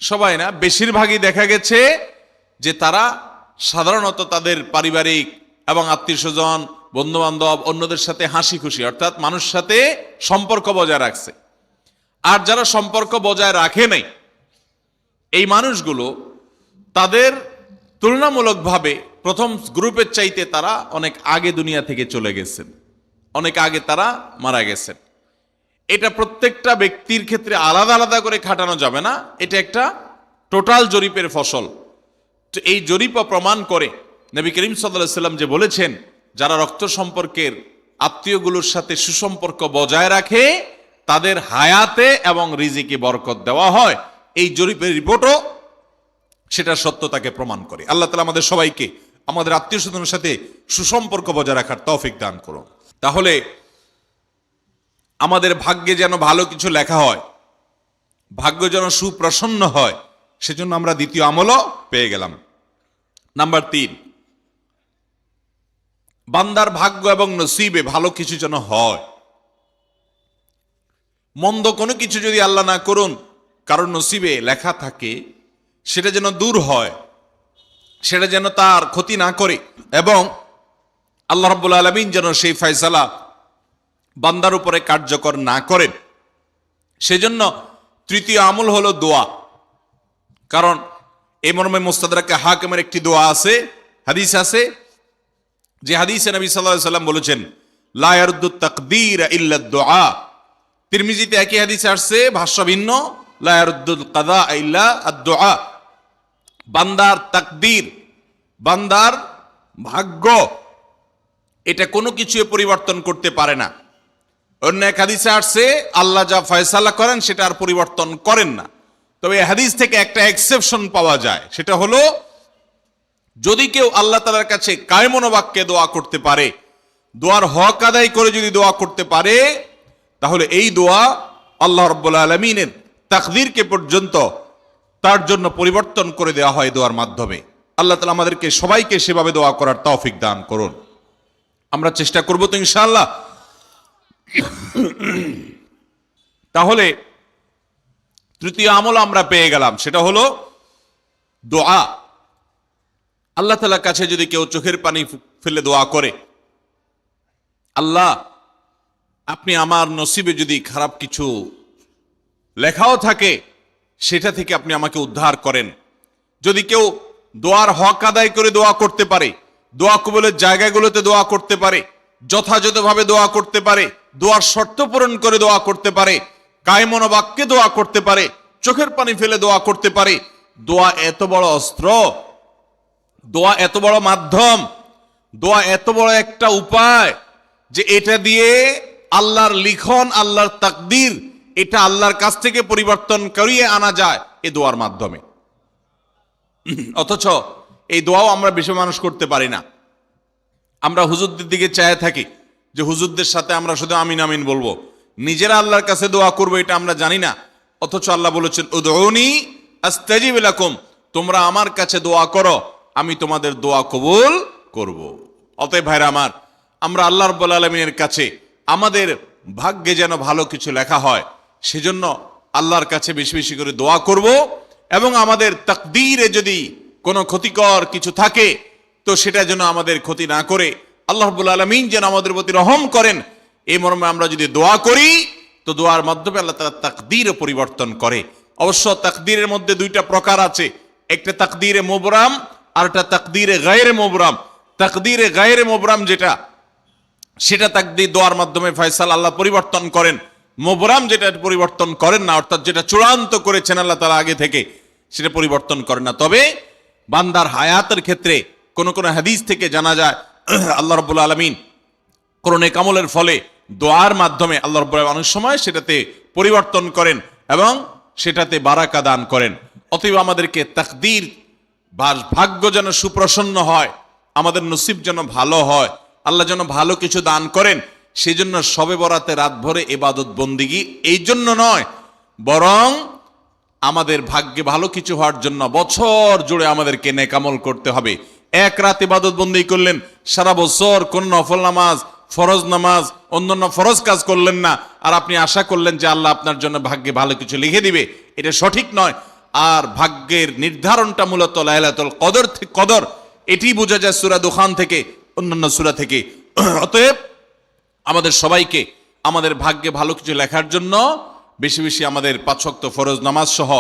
সবাই না, বেশিরভাগই দেখা গেছে যে তারা সাধারণত তাদের পারিবারিক এবং আত্মীয় স্বজন, বন্ধু বান্ধব, অন্যদের সাথে হাসি খুশি, অর্থাৎ মানুষের সাথে সম্পর্ক বজায় রাখছে। আর যারা সম্পর্ক বজায় রাখে নাই, এই মানুষগুলো তাদের তুলনামূলকভাবে প্রথম গ্রুপের চাইতে তারা অনেক আগে দুনিয়া থেকে চলে গেছেন, অনেক আগে তারা মারা গেছেন। এটা প্রত্যেকটা ব্যক্তির ক্ষেত্রে আলাদা আলাদা করে খাটানো যাবে না, এটা একটা টোটাল জরিপের ফসল। তো এই জরিপ প্রমাণ করে নবী করিম সাল্লাল্লাহু আলাইহি সাল্লাম যে বলেছেন, যারা রক্ত সম্পর্কের আত্মীয়গুলোর সাথে সুসম্পর্ক বজায় রাখে তাদের হায়াতে এবং রিজিকে বরকত দেওয়া হয়। এই জরিপের রিপোর্টও সেটা সত্যতাকে প্রমাণ করে। আল্লাহ তাআলা আমাদের সবাইকে আমাদের আত্মীয় স্বজনের সাথে সুসম্পর্ক বজায় রাখার তৌফিক দান করুন। তাহলে আমাদের ভাগ্যে যেন ভালো কিছু লেখা হয়, ভাগ্য যেন সুপ্রসন্ন হয়, সেজন্য আমরা দ্বিতীয় আমলও পেয়ে গেলাম। নাম্বার 3, বান্দার ভাগ্য এবং নসিবে ভালো কিছু যেন হয়। মন্দ কোনো কিছু যদি আল্লাহ না করুন কারণ নসিবে লেখা থাকে, সেটা যেন দূর হয়, সেটা যেন তার ক্ষতি না করে, এবং আল্লাহ রাব্বুল আলামিন যেন সেই ফয়সালা বান্দার উপরে কার্যকর না করেন। সেজন্য তৃতীয় আমল হলো দোয়া। কারণ এই মর্মে মুস্তাদরাকে হাকিমের একটি দোয়া আছে, হাদিস আছে, যে হাদিসে নবী সাল্লাল্লাহু আলাইহি সাল্লাম বলেছেন, লা ইয়ারুদ্দু তাকদীর ইল্লা দুআ। তিরমিজিতে একই হাদিস আসছে, ভাষ্য ভিন্ন, লা ইয়ারুদ্দুল কাদা ইল্লা আদ-দুআ। বান্দার তাকদীর, বান্দার ভাগ্য, এটা কোনো কিছু পরিবর্তন করতে পারে না। অন্য এক হাদিসে আসছে, আল্লাহ যা ফয়সালা করেন সেটা আর পরিবর্তন করেন না। তবে এই হাদিস থেকে একটা এক্সেপশন পাওয়া যায়, সেটা হলো যদি কেউ আল্লাহ তাআলার কাছে কায়মন বাক্যে দোয়া করতে পারে, দোয়ার হক আদায় করে যদি দোয়া করতে পারে, তাহলে এই দোয়া আল্লাহ রাব্বুল আলামিনের তাকদীরকে পর্যন্ত তার জন্য পরিবর্তন করে দেওয়া হয় দোয়ার মাধ্যমে। আল্লাহ তাআলা আমাদেরকে সবাইকে সেভাবে দোয়া করার তৌফিক দান করুন। আমরা চেষ্টা করব তো ইনশাআল্লাহ। তাহলে তৃতীয় আমল আমরা পেয়ে গেলাম, সেটা হলো দোয়া। আল্লাহ তাআলার কাছে যদি কেউ চোখের পানি ফেলে দোয়া করে, আল্লাহ আপনি আমার নসিবে যদি খারাপ কিছু লেখাও থাকে সেটা থেকে আপনি আমাকে উদ্ধার করেন। যদি কেউ দোয়ার হক আদায় করে দোয়া করতে পারে, দোয়া কবুলের জায়গাগুলোতে দোয়া করতে পারে, যথাযথভাবে দোয়া করতে পারে, দোয়ার শর্ত পূরণ করে দোয়া করতে পারে, কায়মন বাক্যে দোয়া করতে পারে, চোখের পানি ফেলে দোয়া করতে পারে, দোয়া এত বড় অস্ত্র, দোয়া এত বড় মাধ্যম, দোয়া এত বড় একটা উপায় যে এটা দিয়ে আল্লাহর লিখন, আল্লাহর তাকদীর, এটা আল্লাহর কাছ থেকে পরিবর্তন করিয়ে আনা যায় এই দোয়ার মাধ্যমে। অথচ এই দোয়াও আমরা বেশি মানুষ করতে পারি না। আমরা হুজুরদের দিকে চায় থাকি যে হুজুরদের সাথে আমরা শুধু আমিন আমিন বলবো, নিজেরা আল্লাহর কাছে দোয়া করবো এটা আমরা জানি না। অথচ আল্লাহ বলেছেন, উদউনি আস্তাজিব লাকুম, তোমরা আমার কাছে দোয়া করো, আমি তোমাদের দোয়া কবুল করব। অতএব ভাইরা আমার, আমরা আল্লাহ রাব্বুল আলামিনের কাছে আমাদের ভাগ্যে যেন ভালো কিছু লেখা হয়, সেজন্য আল্লাহর কাছে বেশি বেশি করে দোয়া করব, এবং আমাদের তাকদীরে যদি কোনো ক্ষতিকর কিছু থাকে তো সেটা যেন আমাদের ক্ষতি না করে আল্লাহ রাব্বুল আলামিন যেন আমাদের প্রতি রহম করেন, এই মর্মে আমরা যদি দোয়া করি তো দোয়ার মাধ্যমে আল্লাহ তাআলা তাকদীরও পরিবর্তন করে। অবশ্য তাকদীরের মধ্যে দুইটা প্রকার আছে, একটা তাকদীরে মুবরাম আর একটা তাকদীরে গায়রে মুবরাম। তাকদীরে গায়রে মুবরাম যেটা, সেটা তাকদীর দোয়ার মাধ্যমে ফয়সালা আল্লাহ পরিবর্তন করেন। মুবরাম যেটা পরিবর্তন করেন না, অর্থাৎ যেটা চূড়ান্ত করেছেন আল্লাহ তাআলা আগে থেকে, সেটা পরিবর্তন করেন না। তবে বান্দার হায়াতের ক্ষেত্রে কোন কোন হাদিস থেকে জানা যায় আল্লাহ রাব্বুল আলামিন কোন নেক আমলের ফলে দোয়ার মাধ্যমে আল্লাহ রাব্বুল আলামিন অনেক সময় সেটাতে পরিবর্তন করেন এবং সেটাতে বারাকা দান করেন। অতএব আমাদেরকে তাকদীর বা ভাগ্য যেন সুপ্রসন্ন হয়, আমাদের নসিব যেন ভালো হয়, আল্লাহ যেন ভালো কিছু দান করেন, সেই জন্য শবে বরাতে রাত ভরে ইবাদত বন্দিগি, এই জন্য নয়, বরং আমাদের ভাগ্যে ভালো কিছু হওয়ার জন্য বছর জুড়ে আমাদেরকে নেক আমল করতে হবে। এক রাত ইবাদত বন্দি করলেন, সারা বছর কোন নফল নামাজ, ফরজ নামাজ, অন্যান্য ফরজ কাজ করলেন না, আর আপনি আশা করলেন যে আল্লাহ আপনার জন্য ভাগ্যে ভালো কিছু লিখে দিবে, এটা সঠিক নয়। আর ভাগ্যের নির্ধারণটা মূলত লাইলাতুল কদর, এটি বোঝা যায় সূরা দুখান থেকে, অন্যান্য সূরা থেকে। অতএব আমাদের সবাইকে আমাদের ভাগ্যে ভালো কিছু লেখার জন্য বেশি বেশি আমাদের 5 ওয়াক্ত ফরজ নামাজ সহ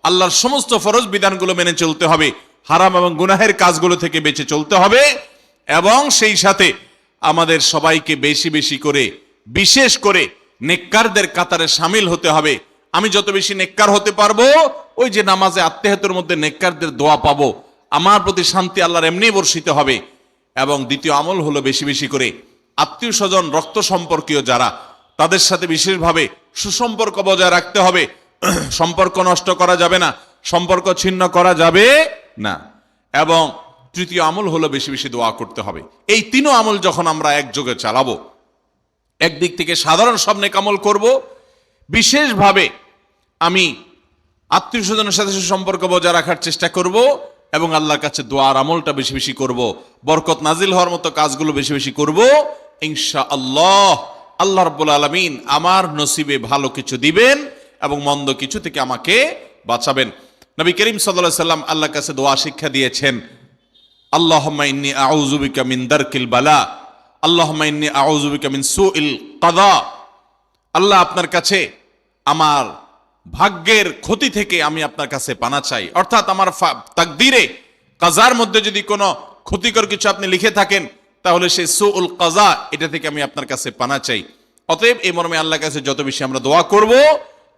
আল্লাহর সমস্ত ফরজ বিধানগুলো মেনে চলতে হবে, হারাম এবং গুনাহের কাজগুলো থেকে বেঁচে চলতে হবে, এবং সেই সাথে আমাদের সবাইকে বেশি বেশি করে বিশেষ করে নেককারদের কাতারে শামিল হতে হবে। আমি যত বেশি নেককার হতে পারবো, ওই যে নামাজে আত্মেহাতের মধ্যে নেককারদের দোয়া পাবো, আমার প্রতি শান্তি আল্লাহর এমনি বর্ষিত হবে। এবং দ্বিতীয় আমল হলো বেশি বেশি করে আত্মীয় স্বজন রক্ত সম্পর্কীয় যারা, তাদের সাথে বিশেষভাবে সুসম্পর্ক বজায় রাখতে হবে। সম্পর্ক নষ্ট করা যাবে না, সম্পর্ক ছিন্ন করা যাবে না। এবং তৃতীয় আমল হলো বেশি বেশি দোয়া করতে হবে। এই তিনও আমল যখন আমরা একযোগে চালাবো, একদিক থেকে সাধারণ সব নেক আমল করব, বিশেষভাবে আমি আত্মীয় স্বজনের সাথে সুসম্পর্ক বজায় রাখার চেষ্টা করব, এবং আল্লাহর কাছে দোয়ার আমলটা বেশি বেশি করব, বরকত নাজিল হওয়ার মতো কাজগুলো বেশি বেশি করব, ইনশাআল্লাহ আল্লাহ রাব্বুল আলামিন আমার নসিবে ভালো কিছু দিবেন এবং মন্দ কিছু থেকে আমাকে বাঁচাবেন। নবী করিম সাল্লাল্লাহু আলাইহি সাল্লাম আল্লাহর কাছে দোয়া শিক্ষা দিয়েছেন, আল্লাহুম্মা ইন্নী আউযু বিকা মিন দারকিল বালা, আল্লাহুম্মা ইন্নী আউযু বিকা মিন সুইল কাদা। আল্লাহ, আপনার কাছে আমার ভাগ্যের ক্ষতি থেকে আমি আপনার কাছে পানা চাই। অর্থাৎ আমার তাকদীরে কাজার মধ্যে যদি কোনো ক্ষতিকর কিছু আপনি লিখে থাকেন, তাহলে সেই সুউল কাজা, এটা থেকে আমি আপনার কাছে পানা চাই। অতএব এই মর্মে আল্লাহর কাছে যত বেশি আমরা দোয়া করব,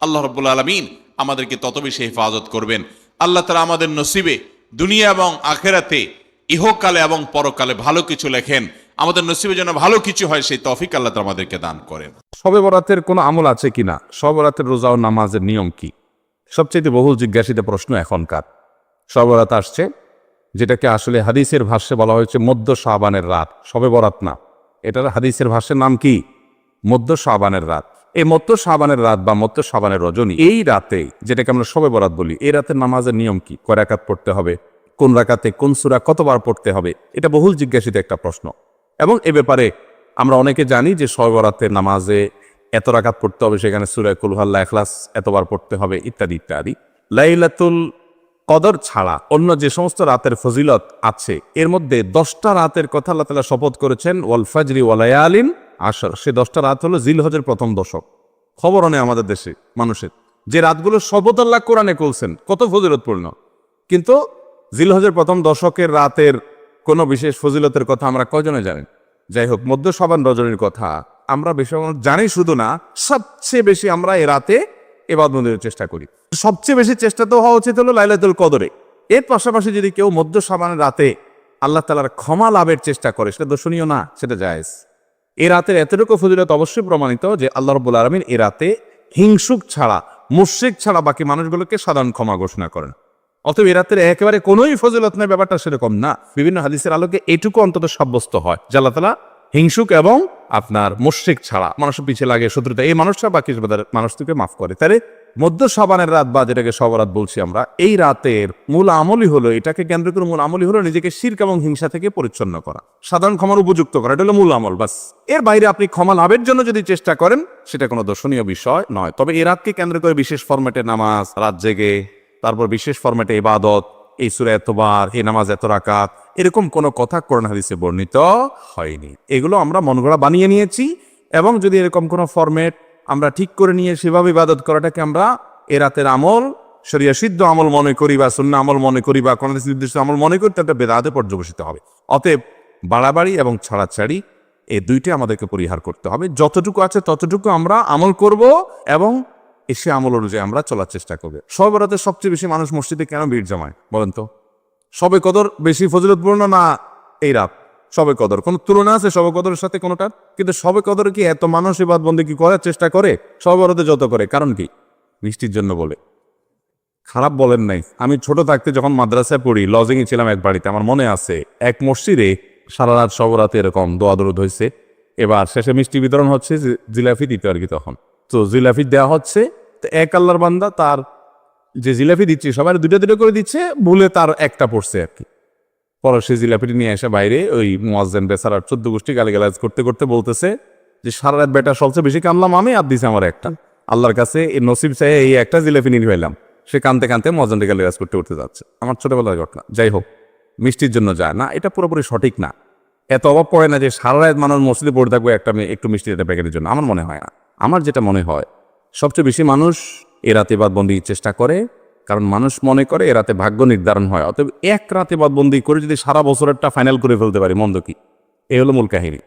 আল্লাহ রাব্বুল আলামিন আমাদেরকে তত বেশি হেফাজত করবেন। আল্লাহ তাআলা আমাদের নসিবে দুনিয়া এবং আখিরাতে, ইহকালে এবং পরকালে ভালো কিছু লেখেন। আমাদের নসিবে যেন ভালো কিছু হয়, সেই তৌফিক আল্লাহ তাআলা আমাদেরকে দান করেন।
শবে বরাতের কোনো আমল আছে কিনা, শবে বরাতের রোজা ও নামাজের নিয়ম কি? সবচেয়ে বহুল জিজ্ঞাসিত প্রশ্ন এখনকার। শবে বরাত আসছে, যেটাকে আসলে হাদিসের ভাষ্যে বলা হয়েছে মধ্য শাবানের রাত, শবে বরাত না। এটার হাদিসের ভাষ্যের নাম কি? মধ্য শাবানের রাত। এই মধ্য শাবানের রাত বা মধ্য শাবানের রজনী, এই রাতে যেটাকে আমরা শবে বরাত বলি, এই রাতের নামাজের নিয়ম কি? কয় রাকাত পড়তে হবে, কোন রাকাতে কোন সূরা কতবার পড়তে হবে, এটা বহুল জিজ্ঞাসিত একটা প্রশ্ন। এবং এ ব্যাপারে আমরা অনেকে জানি যে শবে বরাতের নামাজে এত রাকাত পড়তে হবে, সেখানে সূরা কুল হুয়াল্লাহু ইখলাস এতবার পড়তে হবে, ইত্যাদি ইত্যাদি। লাইলাতুল কদর ছাড়া অন্য যে সমস্ত রাতের ফজিলত আছে, এর মধ্যে 10টা রাতের কথা আল্লাহ তাআলা শপথ করেছেন, ওয়াল ফাজরি ওয়া লায়ালিন আশর। সে 10টা রাত হলো জিলহজের প্রথম দশক। খবর নেই আমাদের দেশে মানুষের, যে রাতগুলো শপথ আল্লাহ কোরআনে করছেন, কত ফজিলতপূর্ণ, কিন্তু জিলহজের প্রথম দশকের রাতের কোনো বিশেষ ফজিলতের কথা আমরা কয়জনে জানেন? যাই হোক, মধ্য শাবান রজনীর কথা আমরা বেশি জানি শুধু না, সবচেয়ে বেশি আমরা এ রাতে ইবাদতের চেষ্টা করি। সবচেয়ে বেশি চেষ্টা তো হওয়া উচিত হলো লাইলাতুল কদরে। এর পাশাপাশি যদি কেউ মধ্য শাবানের রাতে আল্লাহ তাআলার ক্ষমা লাভের চেষ্টা করে, সেটা দর্শনীয় না, সেটা জায়েজ। এ রাতের এতটুকু ফজিলত অবশ্যই প্রমাণিত যে আল্লাহ রাব্বুল আলামিন এ রাতে হিংসুক ছাড়া, মুশরিক ছাড়া বাকি মানুষগুলোকে সাধারণ ক্ষমা ঘোষণা করেন। অতএব এ রাতের একেবারে কোনোই ফজিলত নেই, ব্যাপারটা সেরকম না। বিভিন্ন হাদিসের আলোকে এটুকু অন্তত সাব্যস্ত হয় যে আল্লাহ তাআলা হিংসুক এবং আপনার মুশরিক ছাড়া, মানুষের পিছিয়ে লাগে শত্রুতা, এই মানুষরা বাকি মানুষকে মাফ করে। তাহলে মধ্য শাবানের রাত বা যেটাকে শবে বরাত বলছি আমরা, এই রাতের মূল আমলই হলো, এটাকে কেন্দ্র করে মূল আমলই হলো নিজেকে শিরক এবং হিংসা থেকে পরিচ্ছন্ন করা, সাধারণ ক্ষমার উপযুক্ত করা। এটা হলো মূল আমল, বাস। এর বাইরে আপনি ক্ষমা লাভের জন্য যদি চেষ্টা করেন, সেটা কোনো দর্শনীয় বিষয় নয়। তবে এই রাতকে কেন্দ্র করে বিশেষ ফরম্যাটে নামাজ, রাত জেগে, তারপর বিশেষ ফরম্যাটে ইবাদত, এই সূরা এতবার, এই নামাজ এত রাকাত, এরকম কোনো কথা কোরআন হাদিসে বর্ণিত হয়নি। এগুলো আমরা মনগড়া বানিয়ে নিয়েছি। এবং যদি এরকম কোনো ফরম্যাট আমরা ঠিক করে নিয়ে সেভাবে ইবাদত করাটাকে আমরা এ রাতের আমল, শরিয়া সিদ্ধ আমল মনে করি বা সুন্নাহ আমল মনে করি বা কোরআন হাদিস নির্দিষ্ট আমল মনে করি, তাতে বেদাতে পর্যবসিত হবে। অতএব বাড়াবাড়ি এবং ছাড়াছাড়ি এই দুইটা আমাদেরকে পরিহার করতে হবে। যতটুকু আছে ততটুকু আমরা আমল করব এবং এসে আমল অনুযায়ী আমরা চলার চেষ্টা করব। শবে বরাতে সবচেয়ে বেশি মানুষ মসজিদে কেন ভিড় জমায় বলেন তো? শবে কদর বেশি ফজিলতপূর্ণ না এই রাত? শবে কদর কোনো তুলনা আছে শবে কদরের সাথে কোনোটার? কিন্তু শবে কদরে কি এত মানুষ ইবাদত বন্দেগী করার চেষ্টা করে শবে বরাতে যত করে? কারণ কি? বৃষ্টির জন্য বলে। খারাপ বলেন নাই। আমি ছোট থাকতে যখন মাদ্রাসায় পড়ি, লজিংয়ে ছিলাম এক বাড়িতে, আমার মনে আছে এক মসজিদে সারা রাত শবে বরাতে এরকম দোয়া দরুদ হয়েছে। এবার শেষে মিষ্টি বিতরণ হচ্ছে, জিলাপি দিতে আর কি, তখন তো জিলাপি দেওয়া হচ্ছে। তো এক আল্লাহর বান্দা তার যে জিলাপি দিচ্ছে, সবাই দুটো দুটো করে দিচ্ছে, ভুলে তার একটা পড়ছে আর কি। পরে সে জিলাপিটি নিয়ে এসে বাইরে ওই মুয়াজ্জিন বেচারার 14 গোষ্ঠী গালিগালাজ করতে করতে বলতেছে যে সারা রাত বেটা সবচেয়ে বেশি কামলাম আমি, আর দিছে আমার একটা। আল্লাহর কাছে এই নসিব চাই এই একটা জিলাপি নিয়ে ফেললাম। সে কানতে কানতে মুয়াজ্জিনকে গালিগালাজ করতে করতে যাচ্ছে। আমার ছোটবেলার ঘটনা। যাই হোক, মিষ্টির জন্য যায় না, এটা পুরোপুরি সঠিক না। এত অভাব পড়ে না যে সারা রাত মানুষ মসজিদে পড়ে থাকবে একটু মিষ্টি একটা প্যাকেটের জন্য। আমার মনে হয় না। আমার যেটা মনে হয় সবচেয়ে বেশি মানুষ এ রাতে বাদবন্দির চেষ্টা করে, কারণ মানুষ মনে করে এ রাতে ভাগ্য নির্ধারণ হয়, অতএব এক রাতে বাদবন্দি করে যদি সারা বছরেরটা ফাইনাল করে ফেলতে পারি মন্দ কি। এই হলো মূল কাহিনী।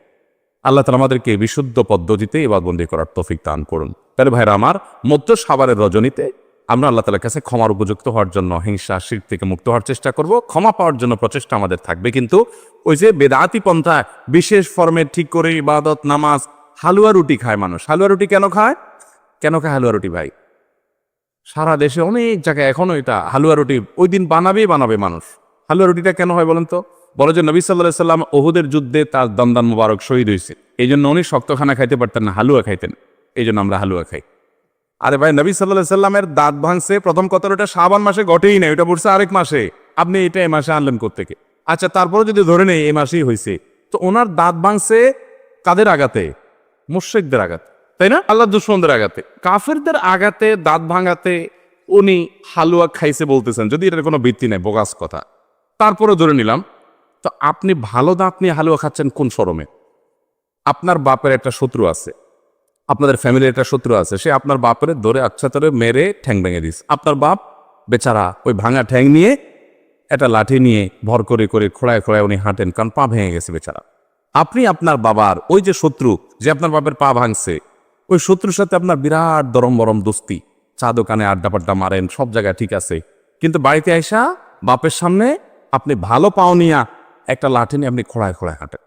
আল্লাহ তাআলা আমাদেরকে বিশুদ্ধ পদ্ধতিতে ইবাদতবন্দি করার তৌফিক দান করুন। তাহলে ভাইরা আমার, মধ্য শাবানের রজনীতে আমরা আল্লাহ তাআলার কাছে ক্ষমার উপযুক্ত হওয়ার জন্য, হিংসা শিরক থেকে মুক্ত হওয়ার চেষ্টা করব, ক্ষমা পাওয়ার জন্য প্রচেষ্টা আমাদের থাকবে। কিন্তু ওই যে বেদাতি পন্থা, বিশেষ ফরমে ঠিক করে ইবাদত, নামাজ, হালুয়া রুটি খায় মানুষ। হালুয়া রুটি কেন খায়? কেন খায় হালুয়া রুটি ভাই? সারা দেশে অনেক জায়গায় এখনো এটা হালুয়া রুটি ওই দিন বানাবে মানুষ। হালুয়া রুটিটা কেন হয় বলেন তো? বলে যে নবী সাল্লাল্লাহু আলাইহি সাল্লাম ওহুদের যুদ্ধে তার দমদান মুবারক শহীদ হয়েছে, এই জন্য উনি শক্ত খানা খাইতে পারতেন না, হালুয়া খাইতেন, এই জন্য আমরা হালুয়া খাই। আরে ভাই, নবী সাল্লাল্লাহু আলাইহি সাল্লামের দাঁত ভাঙছে প্রথম কথা, ওটা শাবান মাসে ঘটেই না, ওটা পড়ছে আরেক মাসে। আপনি এটা এই মাসে আনলেন কোত্থেকে? আচ্ছা, তারপরে যদি ধরে নেই এই মাসেই হয়েছে, তো ওনার দাঁত ভাঙছে কাদের আঘাতে? মুশরিকদের আঘাতে, তাই না? আল্লাহ দুশমনদের আঘাতে, কাফেরদের আঘাতে, দাঁত ভাঙাতে উনি হালুয়া খাইছে বলতেছেন, যদি এটার কোনো ভিত্তি নাই, বোগাস কথা। তারপরে ধরে নিলাম, তো আপনি ভালো দাঁত নিয়ে হালুয়া খাচ্ছেন কোন শরমে? আপনার বাপের একটা শত্রু আছে, আপনাদের ফ্যামিলির একটা শত্রু আছে, সে আপনার বাপের ধরে আচ্ছা ধরে মেরে ঠ্যাং ভেঙে দিস। আপনার বাপ বেচারা ওই ভাঙা ঠ্যাং নিয়ে একটা লাঠি নিয়ে ভর করে করে খোড়ায় খোড়ায় উনি হাঁটেন, কারণ পা ভেঙে গেছে বেচারা। আপনি আপনার বাবার ওই যে শত্রু, যে আপনার বাপের পা ভাঙছে, ওই শত্রুর সাথে আপনার বিরাট দরম বরম দোস্তি, চা দোকানে আড্ডা পাড্ডা মারেন, সব জায়গায় ঠিক আছে, কিন্তু বাড়িতে আইসা বাপের সামনে আপনি ভালো পাও নিয়া একটা লাঠি নিয়ে আপনি খোড়ায় খোড়ায় হাঁটেন।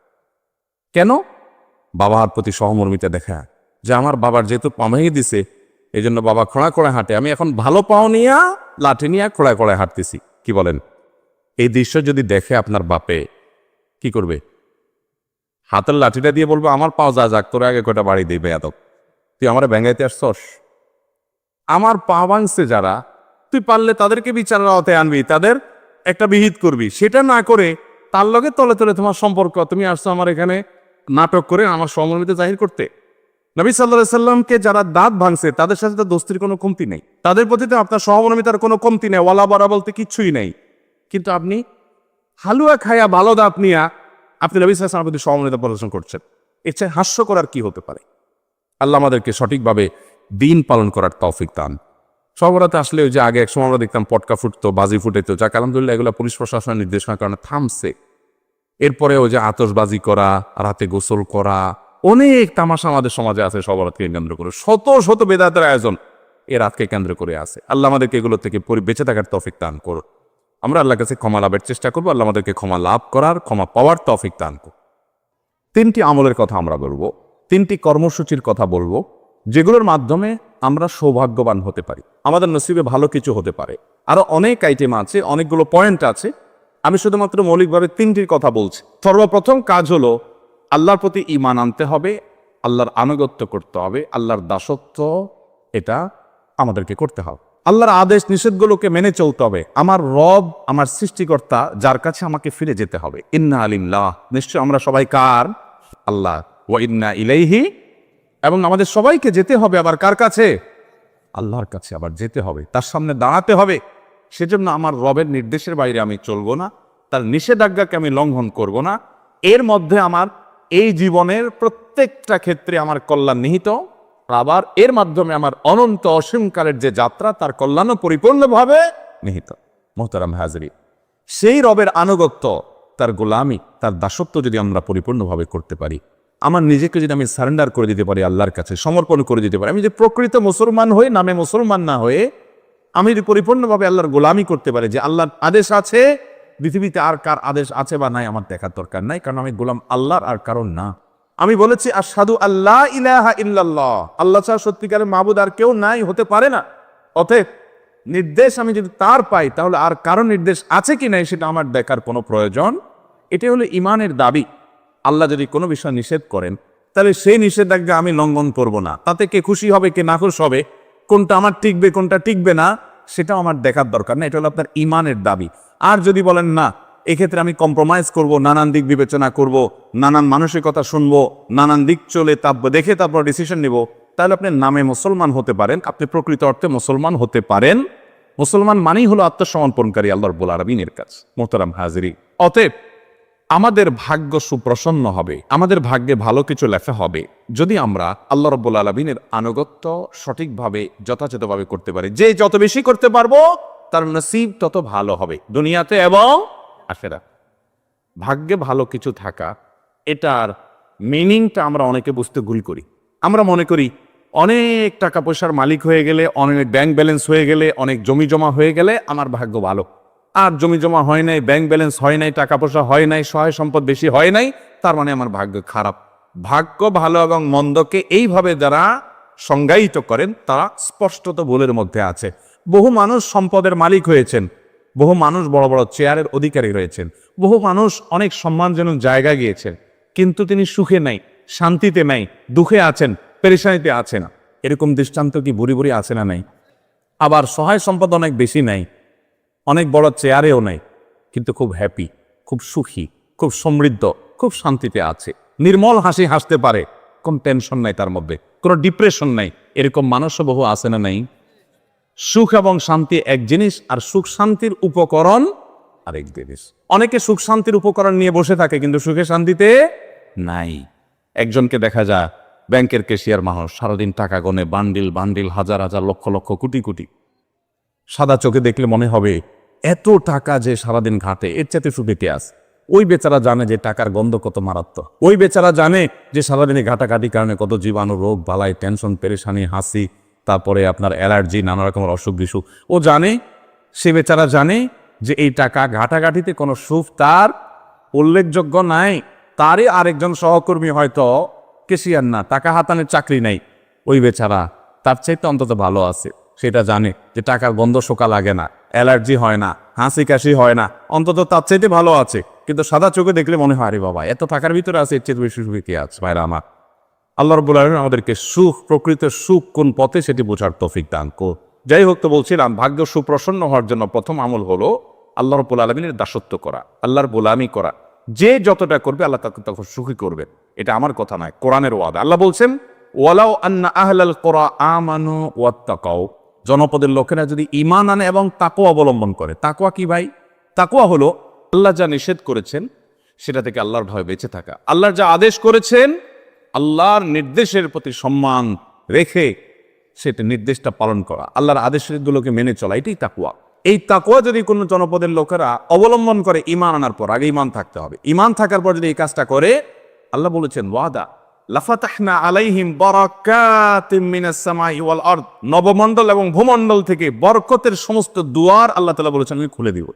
কেন? বাবার প্রতি সহমর্মিতা দেখা, যে আমার বাবার যেহেতু পা ভেঙে দিছে, এই জন্য বাবা খোড়া খোড়ায় হাঁটে, আমি এখন ভালো পাও নিয়া লাঠি নিয়ে খোড়ায় খোড়ায় হাঁটতেছি। কি বলেন? এই দৃশ্য যদি দেখে আপনার বাপে কি করবে? হাতের লাঠিটা দিয়ে বলবো, আমার পাও যা যাক, তোর আগে কয়টা বাড়ি দিবে এত, তুই আমার ব্যাঙ্গাইতে আসছস? আমার পা ভাঙছে যারা, তুই পারলে তাদেরকে বিচারের আওতায় আনবি, তাদের একটা বিহিত করবি। সেটা না করে তার লগে তলে তলে তোমার সম্পর্ক, তুমি আসছো আমার এখানে নাটক করে আমার সহমর্মিতা জাহির করতে। নবী সাল্লাল্লাহু আলাইহি সাল্লামকে যারা দাঁত ভাঙছে তাদের সাথে তো দোস্তির কোনো কমতি নেই, তাদের প্রতি তো আপনার সহমর্মিতার কোনো কমতি নেই, ওয়ালা বারা বলতে কিচ্ছুই নেই। কিন্তু আপনি হালুয়া খায়া ভালো দাঁত নিয়া আপনি নবী সাল্লাল্লাহু আলাইহি সাল্লামের প্রতি সহমর্মিতা প্রদর্শন করছেন। এর চেয়ে হাস্যকর আর কি হতে পারে? আল্লাহ আমাদেরকে সঠিকভাবে দিন পালন করার তৌফিক দান। সবরাতে আসলে ওই যে আগে এক সময় আমরা দেখতাম পটকা ফুটতো, বাজি ফুটাইতো, যাক আলহামদুলিল্লাহ এগুলো পুলিশ প্রশাসনের নির্দেশনার কারণে থামছে। এরপরে ওই যে আতশবাজি করা, রাতে গোসল করা, অনেক তামাশা আমাদের সমাজে আছে সবরাতকে কেন্দ্র করে, শত শত বেদাতের আয়োজন এ রাতকে কেন্দ্র করে আছে। আল্লাহ আমাদেরকে এগুলো থেকে বেঁচে থাকার তৌফিক দান করো। আমরা আল্লাহর কাছে ক্ষমা লাভের চেষ্টা করবো, আল্লাহ আমাদেরকে ক্ষমা লাভ করার, ক্ষমা পাওয়ার তৌফিক দান করো। 3টি আমলের কথা আমরা বলবো, 3টি কর্মসূচির কথা বলবো, যেগুলোর মাধ্যমে আমরা সৌভাগ্যবান হতে পারি, আমাদের নসিবে ভালো কিছু হতে পারে। আরো অনেক আইটেম আছে, অনেকগুলো পয়েন্ট আছে, আমি শুধুমাত্র মৌলিকভাবে 3টির কথা বলছি। সর্বপ্রথম কাজ হলো আল্লাহর প্রতি ঈমান আনতে হবে, আল্লাহর আনুগত্য করতে হবে, আল্লাহর দাসত্ব এটা আমাদেরকে করতে হবে, আল্লাহর আদেশ নিষেধগুলোকে মেনে চলতে হবে। আমার রব, আমার সৃষ্টিকর্তা, যার কাছে আমাকে ফিরে যেতে হবে। ইন্না লিল্লাহ, নিশ্চয় আমরা সবাই কার? আল্লাহ। ওয়া ইন্না ইলাইহি, এবং আমাদের সবাইকে যেতে হবে আবার কার কাছে? আল্লাহর কাছে আবার যেতে হবে, তার সামনে দাঁড়াতে হবে। সেজন্য আমার রবের নির্দেশের বাইরে আমি চলবো না, তার নিষেধাজ্ঞাকে আমি লঙ্ঘন করব না। এর মধ্যে আমার এই জীবনের প্রত্যেকটা ক্ষেত্রে আমার কল্যাণ নিহিত, আবার এর মাধ্যমে আমার অনন্ত অসীমকালের যে যাত্রা, তার কল্যাণও পরিপূর্ণভাবে নিহিত। মোহতারাম হাজরি, সেই রবের আনুগত্য, তার গোলামি, তার দাসত্ব যদি আমরা পরিপূর্ণভাবে করতে পারি, আমার নিজেকে যদি আমি সারেন্ডার করে দিতে পারি, আল্লাহর কাছে সমর্পণ করে দিতে পারি, আমি যে প্রকৃত মুসলমান হয়ে নামে মুসলমান না হয়ে আমি যদি পরিপূর্ণভাবে আল্লাহর গোলামি করতে পারি, যে আল্লাহর আদেশ আছে, পৃথিবীতে আর কার আদেশ আছে বা নাই আমার দেখার দরকার নাই, কারণ আমি গোলাম আল্লাহর আর কারণ না। আমি বলেছি আশহাদু আল্লা ইলাহা ইল্লাল্লাহ, আল্লাহ ছাড়া সত্যিকারের মাবুদ আর কেউ নাই, হতে পারে না। অতএব নির্দেশ আমি যদি তার পাই, তাহলে আর কারো নির্দেশ আছে কি নাই সেটা আমার দেখার কোনো প্রয়োজন। এটাই হলো ইমানের দাবি। আল্লাহ যদি কোনো বিষয় নিষেধ করেন, তাহলে সেই নিষেধাজ্ঞা আমি লঙ্ঘন করব না। তাতে কে খুশি হবে, কে নাখুশ হবে, কোনটা আমার টিকবে কোনটা টিকবে না, সেটাও আমার দেখার দরকার না। এটা হলো আপনার ইমানের দাবি। আর যদি বলেন না, এক্ষেত্রে আমি কম্প্রোমাইজ করব, নানান দিক বিবেচনা করব, নানান মানসিকতা শুনবো, নানান দিক চলে দেখে তারপর ডিসিশন নিব, তাহলে আপনি নামে মুসলমান হতে পারেন, আপনি প্রকৃত অর্থে মুসলমান হতে পারেন। মুসলমান মানেই হলো আত্মসমর্পণকারী আল্লাহ রাব্বুল আলামিনের কাছে। মোহতারাম হাজিরি, অতএব আমাদের ভাগ্য সুপ্রসন্ন হবে, আমাদের ভাগ্যে ভালো কিছু লেখা হবে যদি আমরা আল্লাহ রাব্বুল আলামিনের আনুগত্য সঠিকভাবে যথাযথভাবে করতে পারি। যে যত বেশি করতে পারবো তার নসিব তত ভালো হবে দুনিয়াতে এবং আখিরাত। ভাগ্যে ভালো কিছু থাকা, এটার মিনিংটা আমরা অনেকে বুঝতে ভুল করি। আমরা মনে করি অনেক টাকা পয়সার মালিক হয়ে গেলে, অনেক ব্যাংক ব্যালেন্স হয়ে গেলে, অনেক জমি জমা হয়ে গেলে আমার ভাগ্য ভালো। আর জমি জমা হয় নাই, ব্যাংক ব্যালেন্স হয় নাই, টাকা পয়সা হয় নাই, সহায় সম্পদ বেশি হয় নাই, তার মানে আমার ভাগ্য খারাপ। ভাগ্য ভালো এবং মন্দকে এইভাবে যারা সংজ্ঞায়িত করেন তারা স্পষ্টত ভুলের মধ্যে আছে। বহু মানুষ সম্পদের মালিক হয়েছেন, বহু মানুষ বড় বড় চেয়ারের অধিকারী রয়েছেন, বহু মানুষ অনেক সম্মানজনক জায়গায় গিয়েছেন, কিন্তু তিনি সুখে নাই, শান্তিতে নাই, দুঃখে আছেন, পেরেশানিতে আছে না। এরকম দৃষ্টান্ত কি বুড়ি বুড়ি আছে না নাই? আবার সহায় সম্পদ অনেক বেশি নাই, অনেক বড় চেয়ারেও নাই, কিন্তু খুব হ্যাপি, খুব সুখী, খুব সমৃদ্ধ, খুব শান্তিতে আছে, নির্মল হাসি হাসতে পারে, কোন টেনশন নাই তার মধ্যে, কোনো ডিপ্রেশন নাই। এরকম মানুষও বহু আছে না নাই? সুখ এবং শান্তি এক জিনিস, আর সুখ শান্তির উপকরণ আরেক জিনিস। অনেকে সুখ শান্তির উপকরণ নিয়ে বসে থাকে কিন্তু সুখে শান্তিতে নাই। একজনকে দেখা যায় ব্যাংকের ক্যাশিয়ার মানুষ, সারাদিন টাকা গনে, বান্ডিল বান্ডিল, হাজার হাজার, লক্ষ লক্ষ, কোটি কোটি। সাদা চোখে দেখলে মনে হবে এত টাকা যে সারাদিন ঘাটে, এর চাইতে সুখে কে আছে? ওই বেচারা জানে যে টাকার গন্ধ কত মারাত্মক। ওই বেচারা জানে যে সারাদিনে ঘাটাঘাটির কারণে কত জীবাণু, রোগ বালাই, টেনশন, পেরেশানি, হাসি, তারপরে আপনার অ্যালার্জি, নানা রকমের অসুখ বিসুখ ও জানে। সে বেচারা জানে যে এই টাকা ঘাটাঘাটিতে কোনো সুখ তার উল্লেখযোগ্য নাই। তারই আরেকজন সহকর্মী হয়তো কেশিয়ার না, টাকা হাতানের চাকরি নাই, ওই বেচারা তার চাইতে অন্তত ভালো আছে। সেটা জানে যে টাকার গন্ধ শোকা লাগে না, অ্যালার্জি হয় না, হাসি কাশি হয় না, অন্তত তার চাইতে ভালো আছে। কিন্তু সাদা চোখে দেখলে মনে হয় আরে বাবা এত টাকার ভিতরে আছে, এর চেয়ে বেশি সুখী কে আছে? ভাইরা আমার, আল্লাহ রাব্বুল আলামিন আমাদেরকে সুখ, প্রকৃত সুখ কোন পথে সেটি বোঝার তৌফিক দান করুন। যাই হোক, তো বলছিলাম ভাগ্য সুপ্রসন্ন হওয়ার জন্য প্রথম আমল হলো আল্লাহ রাব্বুল আলামিনের দাসত্ব করা, আল্লাহর গোলামি করা। যে যতটা করবে আল্লাহ তাকে তখন সুখী করবেন। এটা আমার কথা নয়, কোরআনের ওয়াদা। আল্লাহ বলছেন ওয়ালাউ আন্না আহলাল কুরা আমানু ওয়াত্তাকাউ, জনপদের লোকেরা যদি ঈমান আনে এবং তাকওয়া অবলম্বন করে। তাকওয়া কি ভাই? তাকওয়া হলো আল্লাহ যা নিষেধ করেছেন সেটা থেকে আল্লাহর ভয়ে বেঁচে থাকা, আল্লাহর যা আদেশ করেছেন আল্লাহর নির্দেশের প্রতি সম্মান রেখে সেটা নির্দেশটা পালন করা, আল্লাহর আদেশগুলোকে মেনে চলা, এটাই তাকওয়া। এই তাকওয়া যদি কোনো জনপদের লোকেরা অবলম্বন করে ঈমান আনার পর, আগে ঈমান থাকতে হবে, ঈমান থাকার পর যদি এই কাজটা করে, আল্লাহ বলেছেন ওয়াদা লাফাতাহনা আলাইহিম বারাকাতিম মিনাস সামাই ওয়াল আরদ, নবমণ্ডল এবং ভূমণ্ডল থেকে বরকতের সমস্ত দুয়ার আল্লাহ তাআলা বলেছেন আমি খুলে দিব।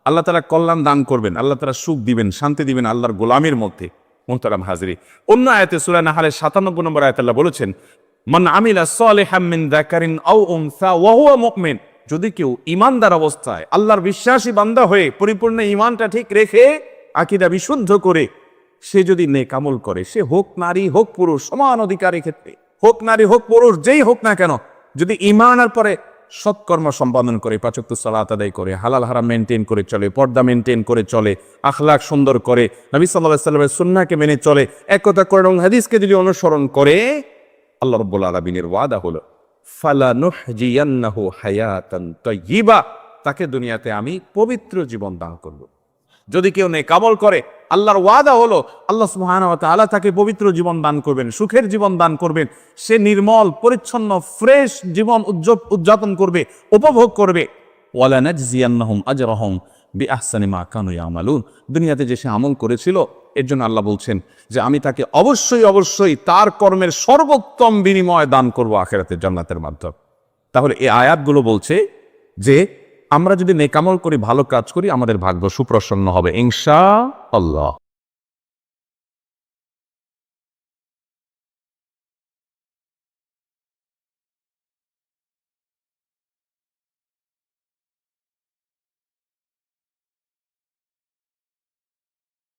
আল্লাহ তাআলা কল্যাণ দান করবেন, আল্লাহ তাআলা সুখ দিবেন, শান্তি দিবেন আল্লাহর গোলামের মধ্যে। মুহতারাম হাজরি, অন্য আয়াতে সূরা নাহলের 97 নম্বর আয়াতে আল্লাহ বলেছেন মান আমিলা সালিহাম মিন যাকারিন আও উনসা ওয়া হুয়া মুমিন, যদি কেউ ঈমানদার অবস্থায় আল্লাহর বিশ্বাসী বান্দা হয়ে পরিপূর্ণ ঈমানটা ঠিক রেখে আকীদা বিশুদ্ধ করে সে যদি নেক আমল করে, সে হোক নারী হোক পুরুষ, সমান অধিকারের ক্ষেত্রে, হোক নারী হোক পুরুষ, যেই হোক না কেন, যদি ঈমানের পরে সৎকর্ম সম্পাদন করে, পাঁচ ওয়াক্ত সালাত আদায় করে, হালাল হারাম মেনটেন করে চলে, পর্দা মেনটেন করে চলে, আখলাক সুন্দর করে, নবী সাল্লাল্লাহু আলাইহি ওয়াসাল্লামের সুন্নাহকে মেনে চলে, একতা করে এবং হাদিসকে যদি অনুসরণ করে, আল্লাহ রাব্বুল আলামিনের ওয়াদা হলো ফালানুহজিয়ান্নাহু হায়াতান তাইয়্যিবা, তাকে দুনিয়াতে আমি পবিত্র জীবন দান করব। যদি কেউ নেক আমল করে, আল্লাহর ওয়াদা হলো আল্লাহ সুবহানাহু ওয়া তাআলা তাকে পবিত্র জীবন দান করবেন, সুখের জীবন দান করবেন। সে নির্মল, পরিচ্ছন্ন, ফ্রেশ জীবন উদযাপন করবে, উপভোগ করবে। ওয়ালা নাজজিয়ান্নাহুম আজরাহুম বিআহসানি মা কানু ইয়ামালুন, দুনিয়াতে যে সে আমল করেছিল এর জন্য আল্লাহ বলছেন যে আমি তাকে অবশ্যই অবশ্যই তার কর্মের সর্বোত্তম বিনিময় দান করব আখিরাতের জান্নাতের মাধ্যমে। তাহলে এই আয়াতগুলো বলছে যে আমরা যদি নেক আমল করি, ভালো কাজ করি, আমাদের ভাগ্য সুপ্রসন্ন হবে ইনশাআল্লাহ।